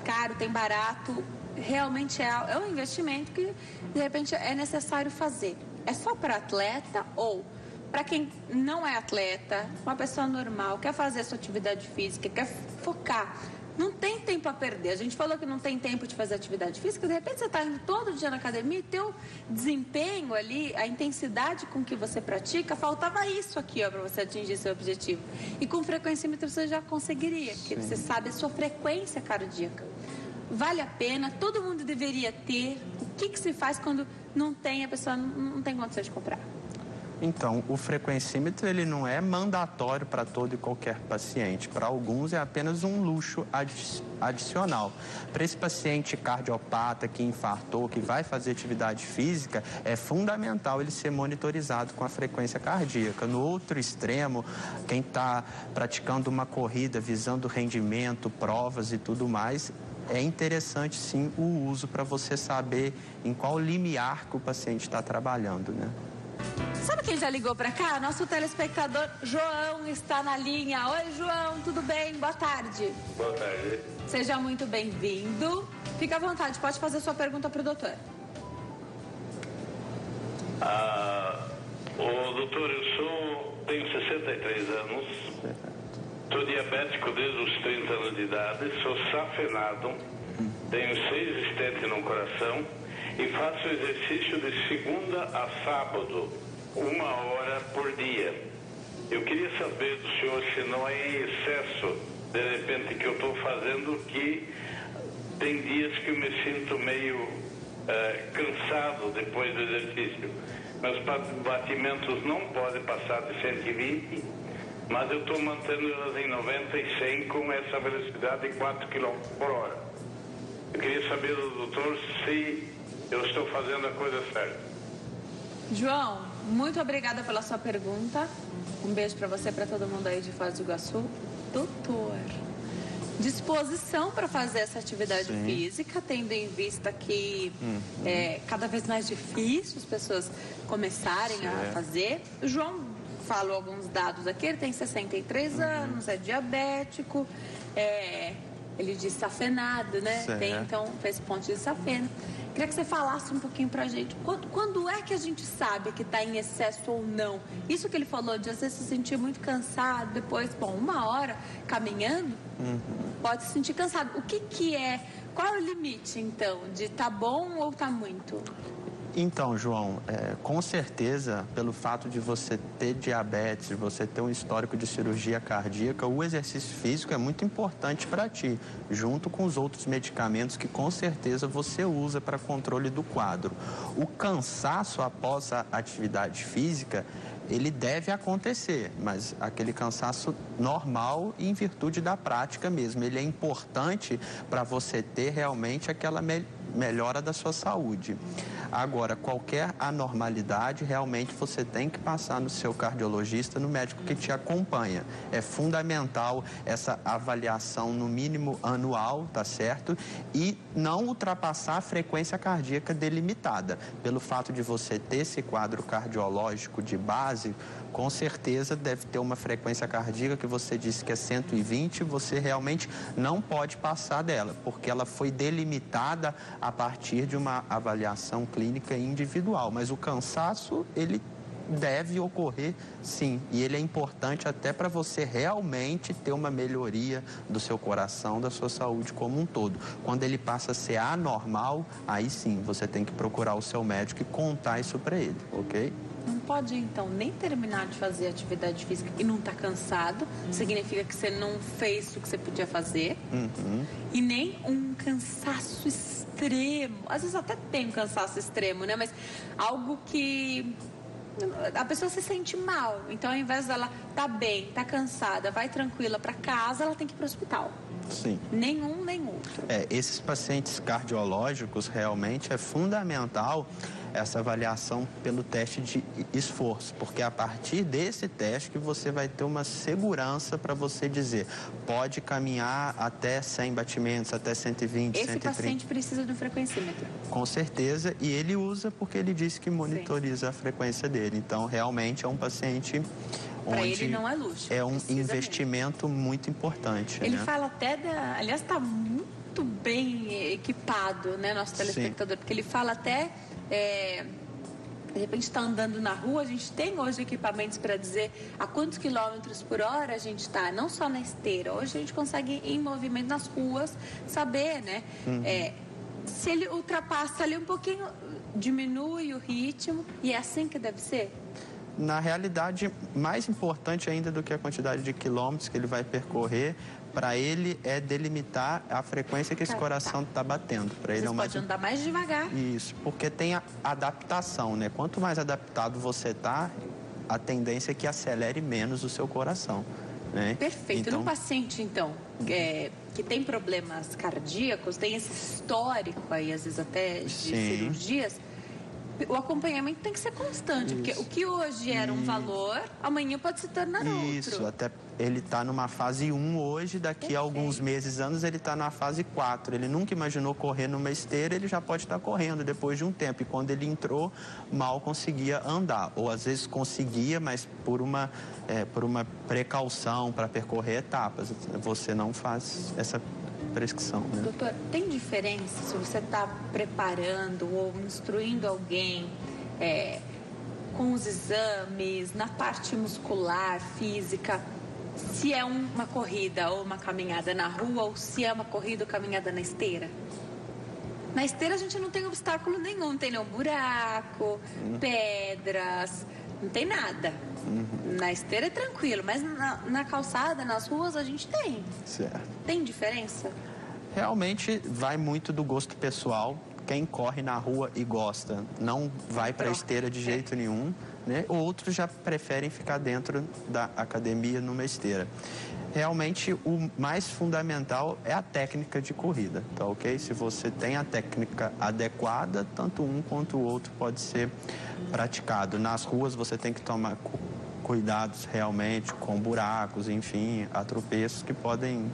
caro, tem barato. Realmente é um investimento que, de repente, é necessário fazer. É só para atleta ou para quem não é atleta, uma pessoa normal, quer fazer a sua atividade física, quer focar. Não tem tempo a perder. A gente falou que não tem tempo de fazer atividade física. De repente você está indo todo dia na academia e teu desempenho ali, a intensidade com que você pratica, faltava isso aqui, ó, para você atingir seu objetivo. E com frequencímetro você já conseguiria, porque você sabe a sua frequência cardíaca. Vale a pena, todo mundo deveria ter. O que se faz quando não tem, a pessoa não tem condição de comprar? Então, o frequencímetro ele não é mandatório para todo e qualquer paciente. Para alguns é apenas um luxo adicional. Para esse paciente cardiopata que infartou, que vai fazer atividade física, é fundamental ele ser monitorizado com a frequência cardíaca. No outro extremo, quem está praticando uma corrida visando rendimento, provas e tudo mais, é interessante sim o uso para você saber em qual limiar que o paciente está trabalhando, né? Sabe quem já ligou para cá? Nosso telespectador João está na linha. Oi, João, tudo bem? Boa tarde. Boa tarde. Seja muito bem-vindo. Fica à vontade, pode fazer sua pergunta para o doutor. Doutor, tenho 63 anos, sou diabético desde os 30 anos de idade, sou safenado, tenho 6 estentes no coração e faço exercício de segunda a sábado, 1 hora por dia. Eu queria saber do senhor se não é em excesso, de repente, que eu estou fazendo, que tem dias que eu me sinto meio cansado depois do exercício. Meus batimentos não podem passar de 120, mas eu estou mantendo elas em 90 e 100 com essa velocidade de 4 km por hora. Eu queria saber do doutor se eu estou fazendo a coisa certa. João, muito obrigada pela sua pergunta. Um beijo para você e para todo mundo aí de Foz do Iguaçu. Doutor, disposição para fazer essa atividade física, tendo em vista que é cada vez mais difícil as pessoas começarem a fazer. O João falou alguns dados aqui, ele tem 63 anos, é diabético, ele diz safenado, né? Tem, então, fez ponte de safena. Queria que você falasse um pouquinho pra gente. Quando é que a gente sabe que está em excesso ou não? Isso que ele falou de às vezes se sentir muito cansado, depois, bom, 1 hora caminhando, pode se sentir cansado. O que é? Qual é o limite, então, de tá bom ou tá muito? Então, João, com certeza, pelo fato de você ter diabetes, de você ter um histórico de cirurgia cardíaca, o exercício físico é muito importante para ti, junto com os outros medicamentos que com certeza você usa para controle do quadro. O cansaço após a atividade física, ele deve acontecer, mas aquele cansaço normal e em virtude da prática mesmo. Ele é importante para você ter realmente aquela melhora da sua saúde. Agora, qualquer anormalidade, realmente você tem que passar no seu cardiologista, no médico que te acompanha. É fundamental essa avaliação, no mínimo anual, tá certo? E não ultrapassar a frequência cardíaca delimitada. Pelo fato de você ter esse quadro cardiológico de base, com certeza deve ter uma frequência cardíaca que você disse que é 120, você realmente não pode passar dela, porque ela foi delimitada a partir de uma avaliação clínica individual. Mas o cansaço, ele deve ocorrer sim, e ele é importante até para você realmente ter uma melhoria do seu coração, da sua saúde como um todo. Quando ele passa a ser anormal, aí sim, você tem que procurar o seu médico e contar isso para ele, ok? Não pode, então, nem terminar de fazer atividade física e não estar cansado. Significa que você não fez o que você podia fazer. E nem um cansaço extremo. Às vezes até tem um cansaço extremo, né? Mas algo que a pessoa se sente mal. Então, ao invés dela tá bem, tá cansada, vai tranquila para casa, ela tem que ir para o hospital. Sim. Nenhum, nem outro. Esses pacientes cardiológicos, realmente é fundamental essa avaliação pelo teste de esforço, porque é a partir desse teste que você vai ter uma segurança para você dizer, pode caminhar até 100 batimentos, até 120, Esse 130. paciente precisa de um frequencímetro. Com certeza, e ele usa porque ele disse que monitoriza a frequência dele. Então, realmente é um paciente para onde ele não é luxo. É um investimento muito importante. Ele né? fala até aliás, está muito bem equipado, né, nosso telespectador, porque ele fala até de repente está andando na rua, a gente tem hoje equipamentos para dizer a quantos quilômetros por hora a gente está, não só na esteira. Hoje a gente consegue, em movimento nas ruas, saber, né? Se ele ultrapassa ali um pouquinho, diminui o ritmo, e é assim que deve ser? Na realidade, mais importante ainda do que a quantidade de quilômetros que ele vai percorrer, para ele é delimitar a frequência que esse coração está batendo. Para ele pode andar mais devagar. Isso, porque tem a adaptação, né? Quanto mais adaptado você está, a tendência é que acelere menos o seu coração. Né? Perfeito. Então, no paciente, então, que tem problemas cardíacos, tem esse histórico aí, às vezes até de cirurgias, o acompanhamento tem que ser constante, porque o que hoje era um valor, amanhã pode se tornar outro. Isso, até ele está numa fase 1 hoje, daqui a alguns meses, anos, ele está na fase 4. Ele nunca imaginou correr numa esteira, ele já pode estar correndo depois de um tempo. E quando ele entrou, mal conseguia andar. Ou às vezes conseguia, mas por uma precaução para percorrer etapas. Você não faz essa prescrição, né? Doutor, tem diferença se você está preparando ou instruindo alguém com os exames, na parte muscular, física, se é uma corrida ou uma caminhada na rua ou se é uma corrida ou caminhada na esteira? Na esteira a gente não tem obstáculo nenhum, não tem nenhum buraco, pedras, não tem nada. Na esteira é tranquilo, mas na calçada, nas ruas, a gente tem. Certo. Tem diferença? Realmente vai muito do gosto pessoal. Quem corre na rua e gosta não vai para a esteira de jeito nenhum, né? Outros já preferem ficar dentro da academia numa esteira. Realmente o mais fundamental é a técnica de corrida, tá ok? Se você tem a técnica adequada, tanto um quanto o outro pode ser praticado. Nas ruas você tem que tomar cuidados realmente com buracos, enfim, atropeços que podem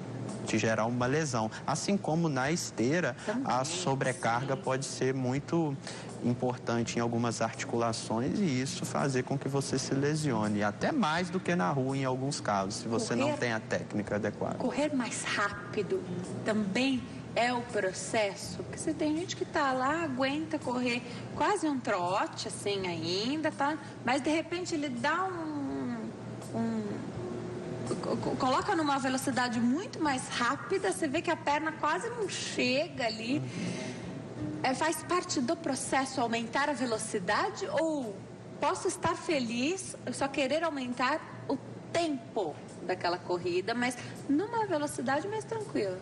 te gerar uma lesão. Assim como na esteira, a sobrecarga pode ser muito importante em algumas articulações e isso fazer com que você se lesione, até mais do que na rua em alguns casos, se você não tem a técnica adequada. Correr mais rápido também é o processo? Porque você tem gente que tá lá, aguenta correr quase um trote, assim, ainda, tá? Mas, de repente, ele dá coloca numa velocidade muito mais rápida, você vê que a perna quase não chega ali. Faz parte do processo aumentar a velocidade ou posso estar feliz, só querer aumentar o tempo daquela corrida, mas numa velocidade mais tranquila?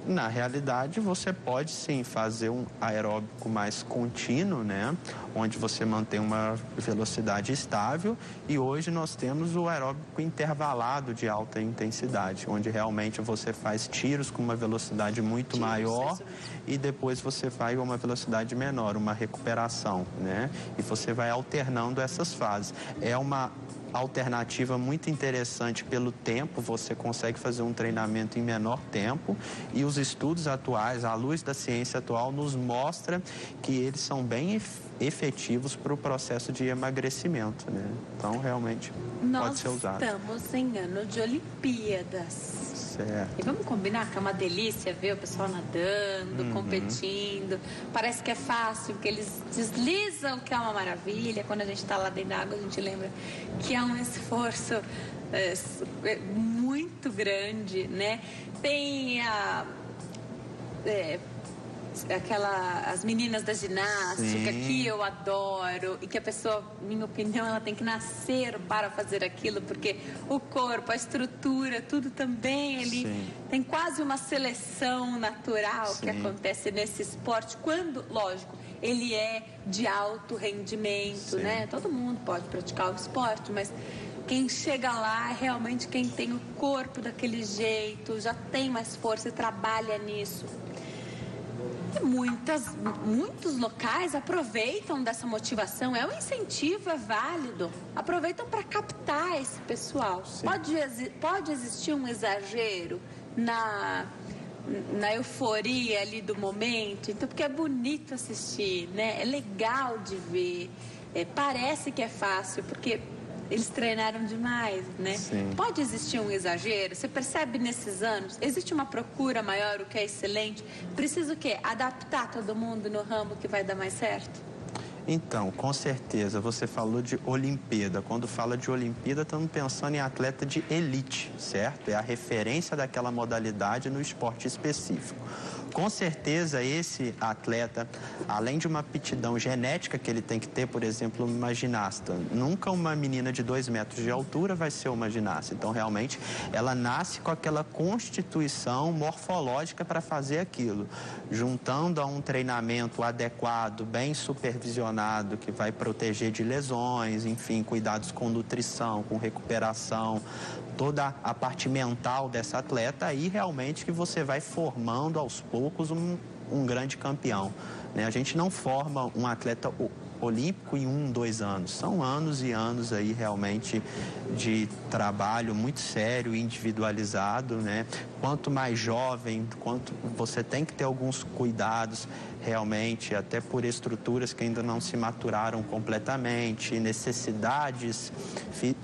Na realidade, você pode sim fazer um aeróbico mais contínuo, né? Onde você mantém uma velocidade estável, e hoje nós temos o aeróbico intervalado de alta intensidade, onde realmente você faz tiros com uma velocidade muito maior e depois você vai a uma velocidade menor, uma recuperação, né? E você vai alternando essas fases. É uma alternativa muito interessante pelo tempo, você consegue fazer um treinamento em menor tempo, e os estudos atuais, à luz da ciência atual, nos mostra que eles são bem efetivos para o processo de emagrecimento, né? Então, realmente, pode ser usado. Nós estamos em ano de Olimpíadas. Certo. E vamos combinar que é uma delícia ver o pessoal nadando, competindo. Parece que é fácil, que eles deslizam, que é uma maravilha. Quando a gente está lá dentro da água, a gente lembra que é um esforço muito grande, né? Tem as meninas da ginástica, sim, que eu adoro, e que a pessoa, minha opinião, ela tem que nascer para fazer aquilo, porque o corpo, a estrutura, tudo também, ele tem quase uma seleção natural, sim, que acontece nesse esporte, quando, lógico, ele é de alto rendimento, sim, né? Todo mundo pode praticar o esporte, mas quem chega lá é realmente quem tem o corpo daquele jeito, já tem mais força e trabalha nisso. E muitos locais aproveitam dessa motivação, é um incentivo, é válido, aproveitam para captar esse pessoal. Pode existir um exagero na euforia ali do momento, então, porque é bonito assistir, né? É legal de ver, parece que é fácil, porque eles treinaram demais, né? Sim. Pode existir um exagero? Você percebe nesses anos? Existe uma procura maior, o que é excelente? Precisa o quê? Adaptar todo mundo no ramo que vai dar mais certo? Então, com certeza, você falou de Olimpíada. Quando fala de Olimpíada, estamos pensando em atleta de elite, certo? É a referência daquela modalidade no esporte específico. Com certeza, esse atleta, além de uma aptidão genética que ele tem que ter, por exemplo, uma ginasta, nunca uma menina de 2 metros de altura vai ser uma ginasta. Então, realmente, ela nasce com aquela constituição morfológica para fazer aquilo, juntando a um treinamento adequado, bem supervisionado, que vai proteger de lesões, enfim, cuidados com nutrição, com recuperação, toda a parte mental dessa atleta, aí realmente que você vai formando aos poucos um grande campeão, né? A gente não forma um atleta olímpico em 1, 2 anos. São anos e anos aí realmente de trabalho muito sério, individualizado, né? Quanto mais jovem, quanto você tem que ter alguns cuidados realmente, até por estruturas que ainda não se maturaram completamente, necessidades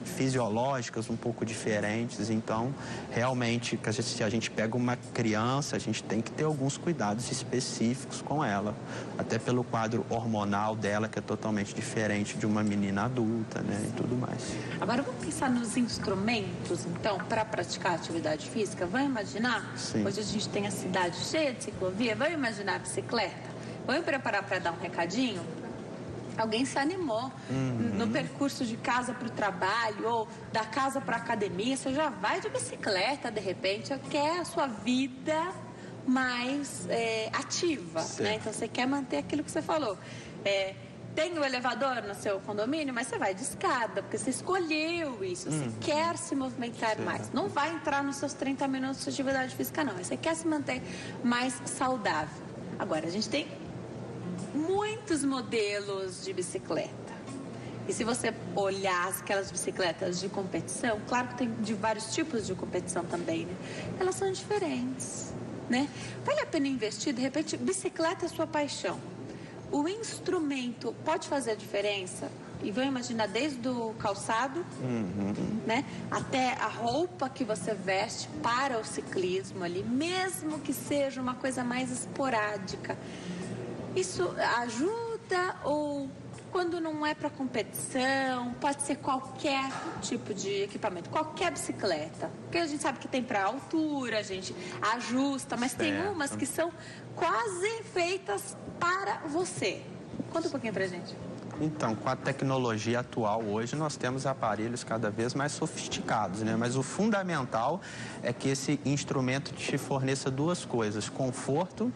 fisiológicas um pouco diferentes. Então, realmente, se a gente pega uma criança, a gente tem que ter alguns cuidados específicos com ela, até pelo quadro hormonal dela, que é totalmente diferente de uma menina adulta, né, e tudo mais. Agora, vamos pensar nos instrumentos, então, para praticar atividade física. Vamos imaginar? Sim. Hoje a gente tem a cidade cheia de ciclovia. Vamos imaginar a bicicleta? Vamos preparar para dar um recadinho? Alguém se animou no percurso de casa para o trabalho ou da casa para a academia, você já vai de bicicleta, de repente, quer a sua vida mais ativa, né? Então, você quer manter aquilo que você falou. Tem o elevador no seu condomínio, mas você vai de escada, porque você escolheu isso, você quer se movimentar mais. Não vai entrar nos seus 30 minutos de atividade física, não. Você quer se manter mais saudável. Agora, a gente tem muitos modelos de bicicleta. E se você olhar aquelas bicicletas de competição, claro que tem de vários tipos de competição também, né? Elas são diferentes, né? Vale a pena investir, de repente, bicicleta é sua paixão. O instrumento pode fazer a diferença? E vão imaginar desde o calçado, né, até a roupa que você veste para o ciclismo ali, mesmo que seja uma coisa mais esporádica. Isso ajuda ou quando não é para competição, pode ser qualquer tipo de equipamento, qualquer bicicleta. Porque a gente sabe que tem para altura, a gente ajusta, mas tem umas que são quase feitas para você. Conta um pouquinho pra gente. Então, com a tecnologia atual hoje, nós temos aparelhos cada vez mais sofisticados, né? Mas o fundamental é que esse instrumento te forneça duas coisas: conforto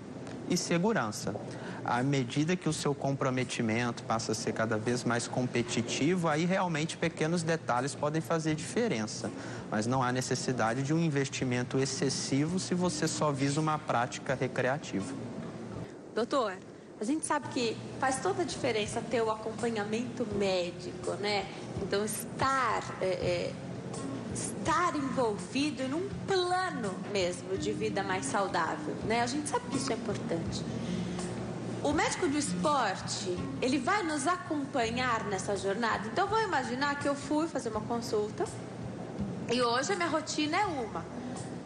e segurança. À medida que o seu comprometimento passa a ser cada vez mais competitivo, aí realmente pequenos detalhes podem fazer diferença. Mas não há necessidade de um investimento excessivo se você só visa uma prática recreativa. Doutor, a gente sabe que faz toda a diferença ter o acompanhamento médico, né? Então, estar envolvido num plano mesmo de vida mais saudável, né? A gente sabe que isso é importante. O médico do esporte, ele vai nos acompanhar nessa jornada. Então, vou imaginar que eu fui fazer uma consulta e hoje a minha rotina é uma.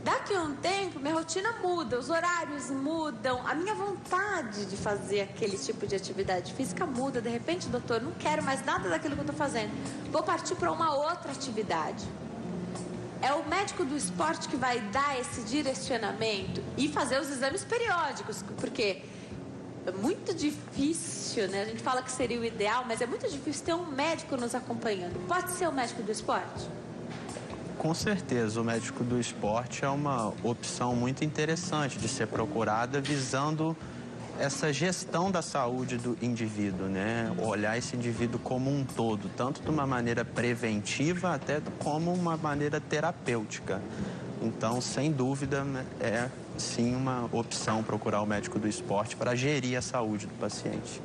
Daqui a um tempo, minha rotina muda, os horários mudam, a minha vontade de fazer aquele tipo de atividade física muda. De repente, doutor, não quero mais nada daquilo que eu estou fazendo. Vou partir para uma outra atividade. É o médico do esporte que vai dar esse direcionamento e fazer os exames periódicos, porque é muito difícil, né? A gente fala que seria o ideal, mas é muito difícil ter um médico nos acompanhando. Pode ser o médico do esporte? Com certeza, o médico do esporte é uma opção muito interessante de ser procurada, visando essa gestão da saúde do indivíduo, né? Olhar esse indivíduo como um todo, tanto de uma maneira preventiva até como uma maneira terapêutica. Então, sem dúvida, é sim uma opção procurar o médico do esporte para gerir a saúde do paciente.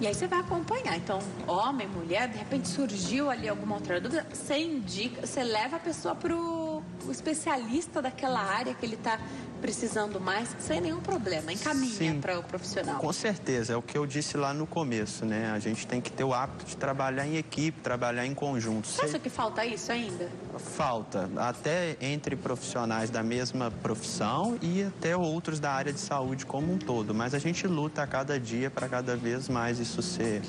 E aí você vai acompanhar. Então, homem, mulher, de repente surgiu ali alguma outra dúvida, você indica, você leva a pessoa para o especialista daquela área que ele está precisando mais, sem nenhum problema, encaminha para o profissional. Com certeza, é o que eu disse lá no começo, né? A gente tem que ter o hábito de trabalhar em equipe, trabalhar em conjunto. Você acha que falta isso ainda? Falta, até entre profissionais da mesma profissão e até outros da área de saúde como um todo. Mas a gente luta a cada dia para cada vez mais isso ser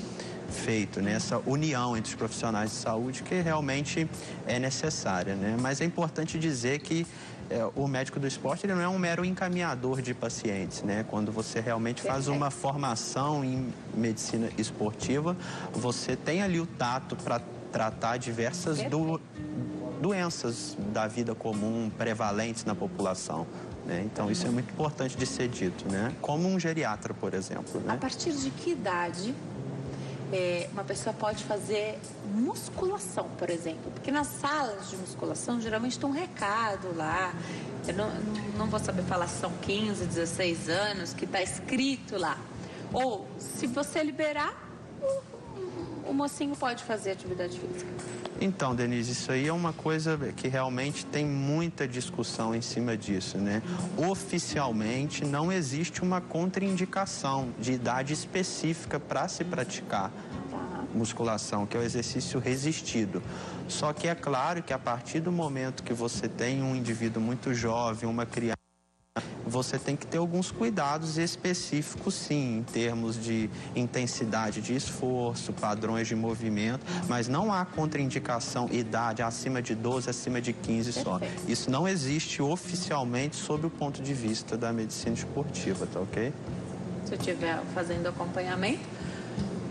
feito, né? Essa união entre os profissionais de saúde que realmente é necessária, né? Mas é importante dizer que o médico do esporte ele não é um mero encaminhador de pacientes, né? Quando você realmente faz uma formação em medicina esportiva, você tem ali o tato para tratar diversas doenças da vida comum prevalentes na população, né? Então isso é muito importante de ser dito, né? Como um geriatra, por exemplo, né? A partir de que idade uma pessoa pode fazer musculação, por exemplo? Porque nas salas de musculação, geralmente tem um recado lá. Eu não vou saber falar se são 15, 16 anos, que está escrito lá. Ou, se você liberar, o mocinho pode fazer atividade física. Então, Denise, isso aí é uma coisa que realmente tem muita discussão em cima disso, né? Oficialmente, não existe uma contraindicação de idade específica para se praticar musculação, que é o exercício resistido. Só que é claro que a partir do momento que você tem um indivíduo muito jovem, uma criança, você tem que ter alguns cuidados específicos, sim, em termos de intensidade de esforço, padrões de movimento, mas não há contraindicação, idade acima de 12, acima de 15 só. Isso não existe oficialmente sob o ponto de vista da medicina esportiva, tá ok? Se eu estiver fazendo acompanhamento,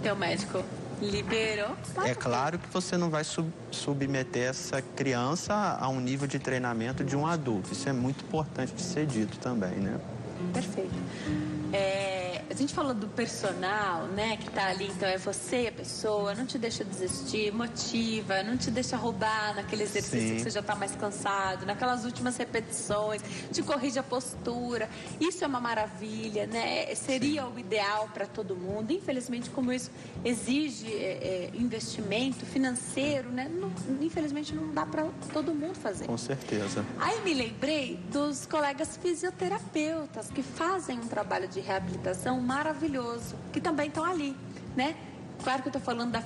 teu médico liberou. É claro que você não vai submeter essa criança a um nível de treinamento de um adulto. Isso é muito importante de ser dito também, né? Perfeito. A gente falou do personal, né, que tá ali, então é você, a pessoa, não te deixa desistir, motiva, não te deixa roubar naquele exercício que você já tá mais cansado, naquelas últimas repetições, te corrige a postura. Isso é uma maravilha, né? Seria o ideal para todo mundo. Infelizmente, como isso exige investimento financeiro, né? Infelizmente não dá para todo mundo fazer. Com certeza. Aí me lembrei dos colegas fisioterapeutas que fazem um trabalho de reabilitação maravilhoso, que também estão ali, né? Claro que eu estou falando da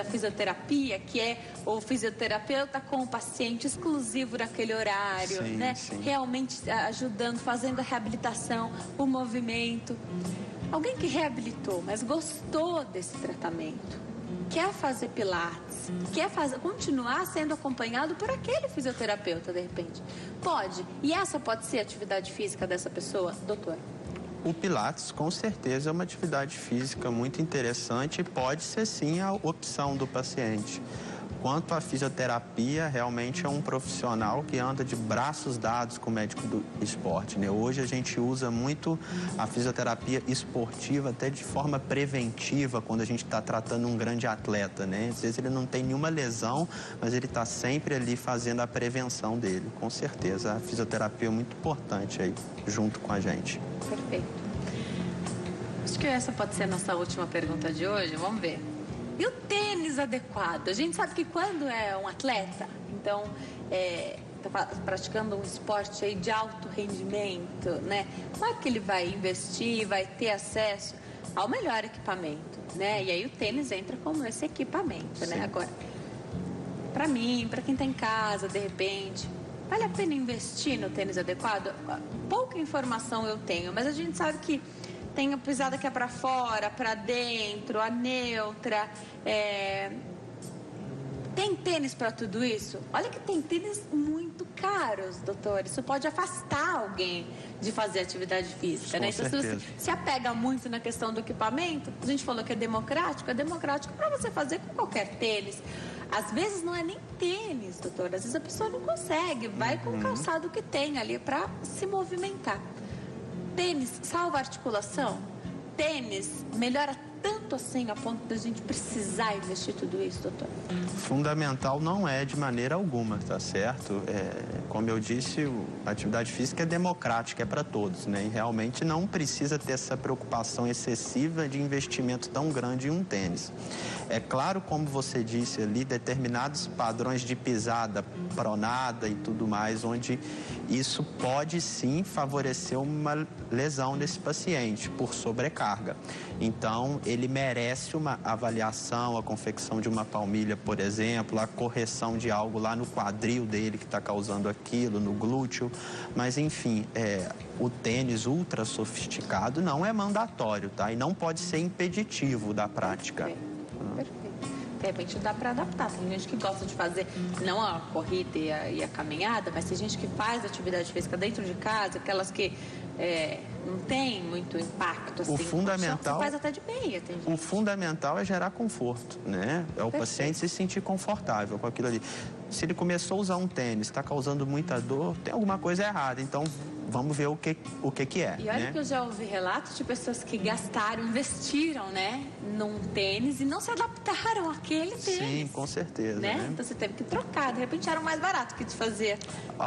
fisioterapia, que é o fisioterapeuta com o paciente exclusivo naquele horário, sim, né? Sim. Realmente ajudando, fazendo a reabilitação, o movimento. Alguém que reabilitou, mas gostou desse tratamento, quer fazer pilates, quer continuar sendo acompanhado por aquele fisioterapeuta, de repente. Pode. E essa pode ser a atividade física dessa pessoa, doutor? O Pilates, com certeza, é uma atividade física muito interessante e pode ser, sim, a opção do paciente. Quanto à fisioterapia, realmente é um profissional que anda de braços dados com o médico do esporte, né? Hoje a gente usa muito a fisioterapia esportiva até de forma preventiva, quando a gente está tratando um grande atleta, né? Às vezes ele não tem nenhuma lesão, mas ele está sempre ali fazendo a prevenção dele. Com certeza, a fisioterapia é muito importante aí, junto com a gente. Perfeito. Acho que essa pode ser a nossa última pergunta de hoje. Vamos ver. E o tênis adequado? A gente sabe que quando é um atleta, então, está praticando um esporte aí de alto rendimento, né? Claro que ele vai investir, vai ter acesso ao melhor equipamento, né? E aí o tênis entra como esse equipamento, né? Agora, para mim, para quem está em casa, de repente, vale a pena investir no tênis adequado? Pouca informação eu tenho, mas a gente sabe que tem a pisada que é para fora, para dentro, a neutra. Tem tênis para tudo isso? Olha que tem tênis muito caros, doutor. Isso pode afastar alguém de fazer atividade física, né? Então, se você se apega muito na questão do equipamento, a gente falou que é democrático para você fazer com qualquer tênis. Às vezes não é nem tênis, doutor. Às vezes a pessoa não consegue, vai com o calçado que tem ali para se movimentar. Tênis salva a articulação? Tênis melhora tanto assim a ponto da gente precisar investir tudo isso, doutor? Fundamental não é de maneira alguma, tá certo? Como eu disse, a atividade física é democrática, é para todos, né? E realmente não precisa ter essa preocupação excessiva de investimento tão grande em um tênis. É claro, como você disse ali, determinados padrões de pisada, pronada e tudo mais, onde isso pode sim favorecer uma lesão nesse paciente por sobrecarga. Então, ele merece uma avaliação, a confecção de uma palmilha, por exemplo, a correção de algo lá no quadril dele que está causando aquilo, no glúteo. Mas, enfim, o tênis ultra sofisticado não é mandatório, tá? E não pode ser impeditivo da prática. Perfeito. De repente dá para adaptar. Tem gente que gosta de fazer não a corrida e a caminhada, mas tem gente que faz atividade física dentro de casa, aquelas que não tem muito impacto assim. O fundamental, você faz até de meia, tem gente. O fundamental é gerar conforto, né? É o paciente se sentir confortável com aquilo ali. Se ele começou a usar um tênis, está causando muita dor, tem alguma coisa errada. Então, vamos ver o que é. E olha, né, que eu já ouvi relatos de pessoas que gastaram, investiram, né, num tênis e não se adaptaram àquele tênis. Sim, com certeza. Né? Então, você teve que trocar. De repente, era mais barato que te fazia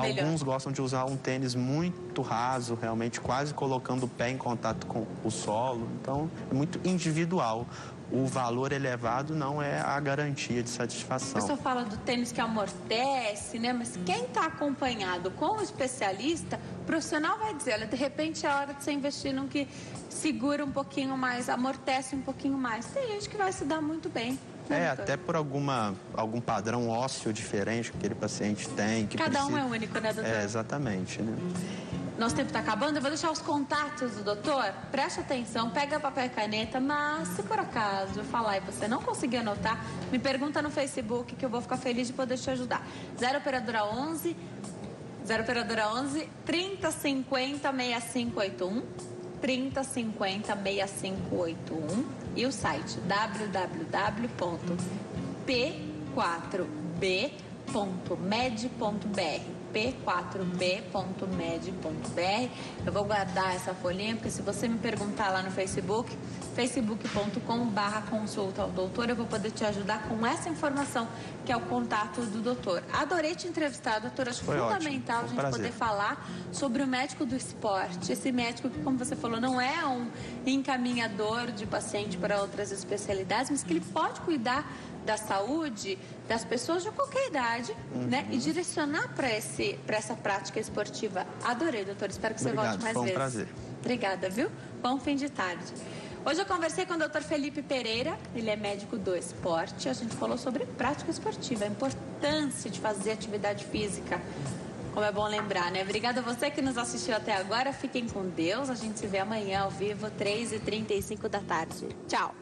melhor. Alguns gostam de usar um tênis muito raso, realmente quase colocando o pé em contato com o solo. Então, é muito individual. O valor elevado não é a garantia de satisfação. A pessoa fala do tênis que amortece, né? Mas quem está acompanhado com o especialista, o profissional vai dizer, olha, de repente é hora de você investir num que segura um pouquinho mais, amortece um pouquinho mais. Tem gente que vai se dar muito bem. Até por algum padrão ósseo diferente que aquele paciente tem. Que Cada um é único, né, doutor? Exatamente, né? Nosso tempo está acabando, eu vou deixar os contatos do doutor. Preste atenção, pega papel e caneta, mas se por acaso eu falar e você não conseguir anotar, me pergunta no Facebook que eu vou ficar feliz de poder te ajudar. 0 operadora 11 3050 6581 3050-6581 e o site www.p4b.med.br p4b.med.br. Eu vou guardar essa folhinha, porque se você me perguntar lá no Facebook, facebook.com/consulta ao doutor, eu vou poder te ajudar com essa informação, que é o contato do doutor. Adorei te entrevistar, doutor. Acho fundamental a gente poder falar sobre o médico do esporte. Esse médico que, como você falou, não é um encaminhador de paciente para outras especialidades, mas que ele pode cuidar da saúde das pessoas de qualquer idade, né? E direcionar para essa prática esportiva. Adorei, doutor. Espero que você volte mais vezes. Foi um prazer. Obrigada, viu? Bom fim de tarde. Hoje eu conversei com o Dr. Felipe Pereira, ele é médico do esporte. A gente falou sobre prática esportiva, a importância de fazer atividade física. Como é bom lembrar, né? Obrigada a você que nos assistiu até agora. Fiquem com Deus. A gente se vê amanhã ao vivo, 3h35 da tarde. Tchau!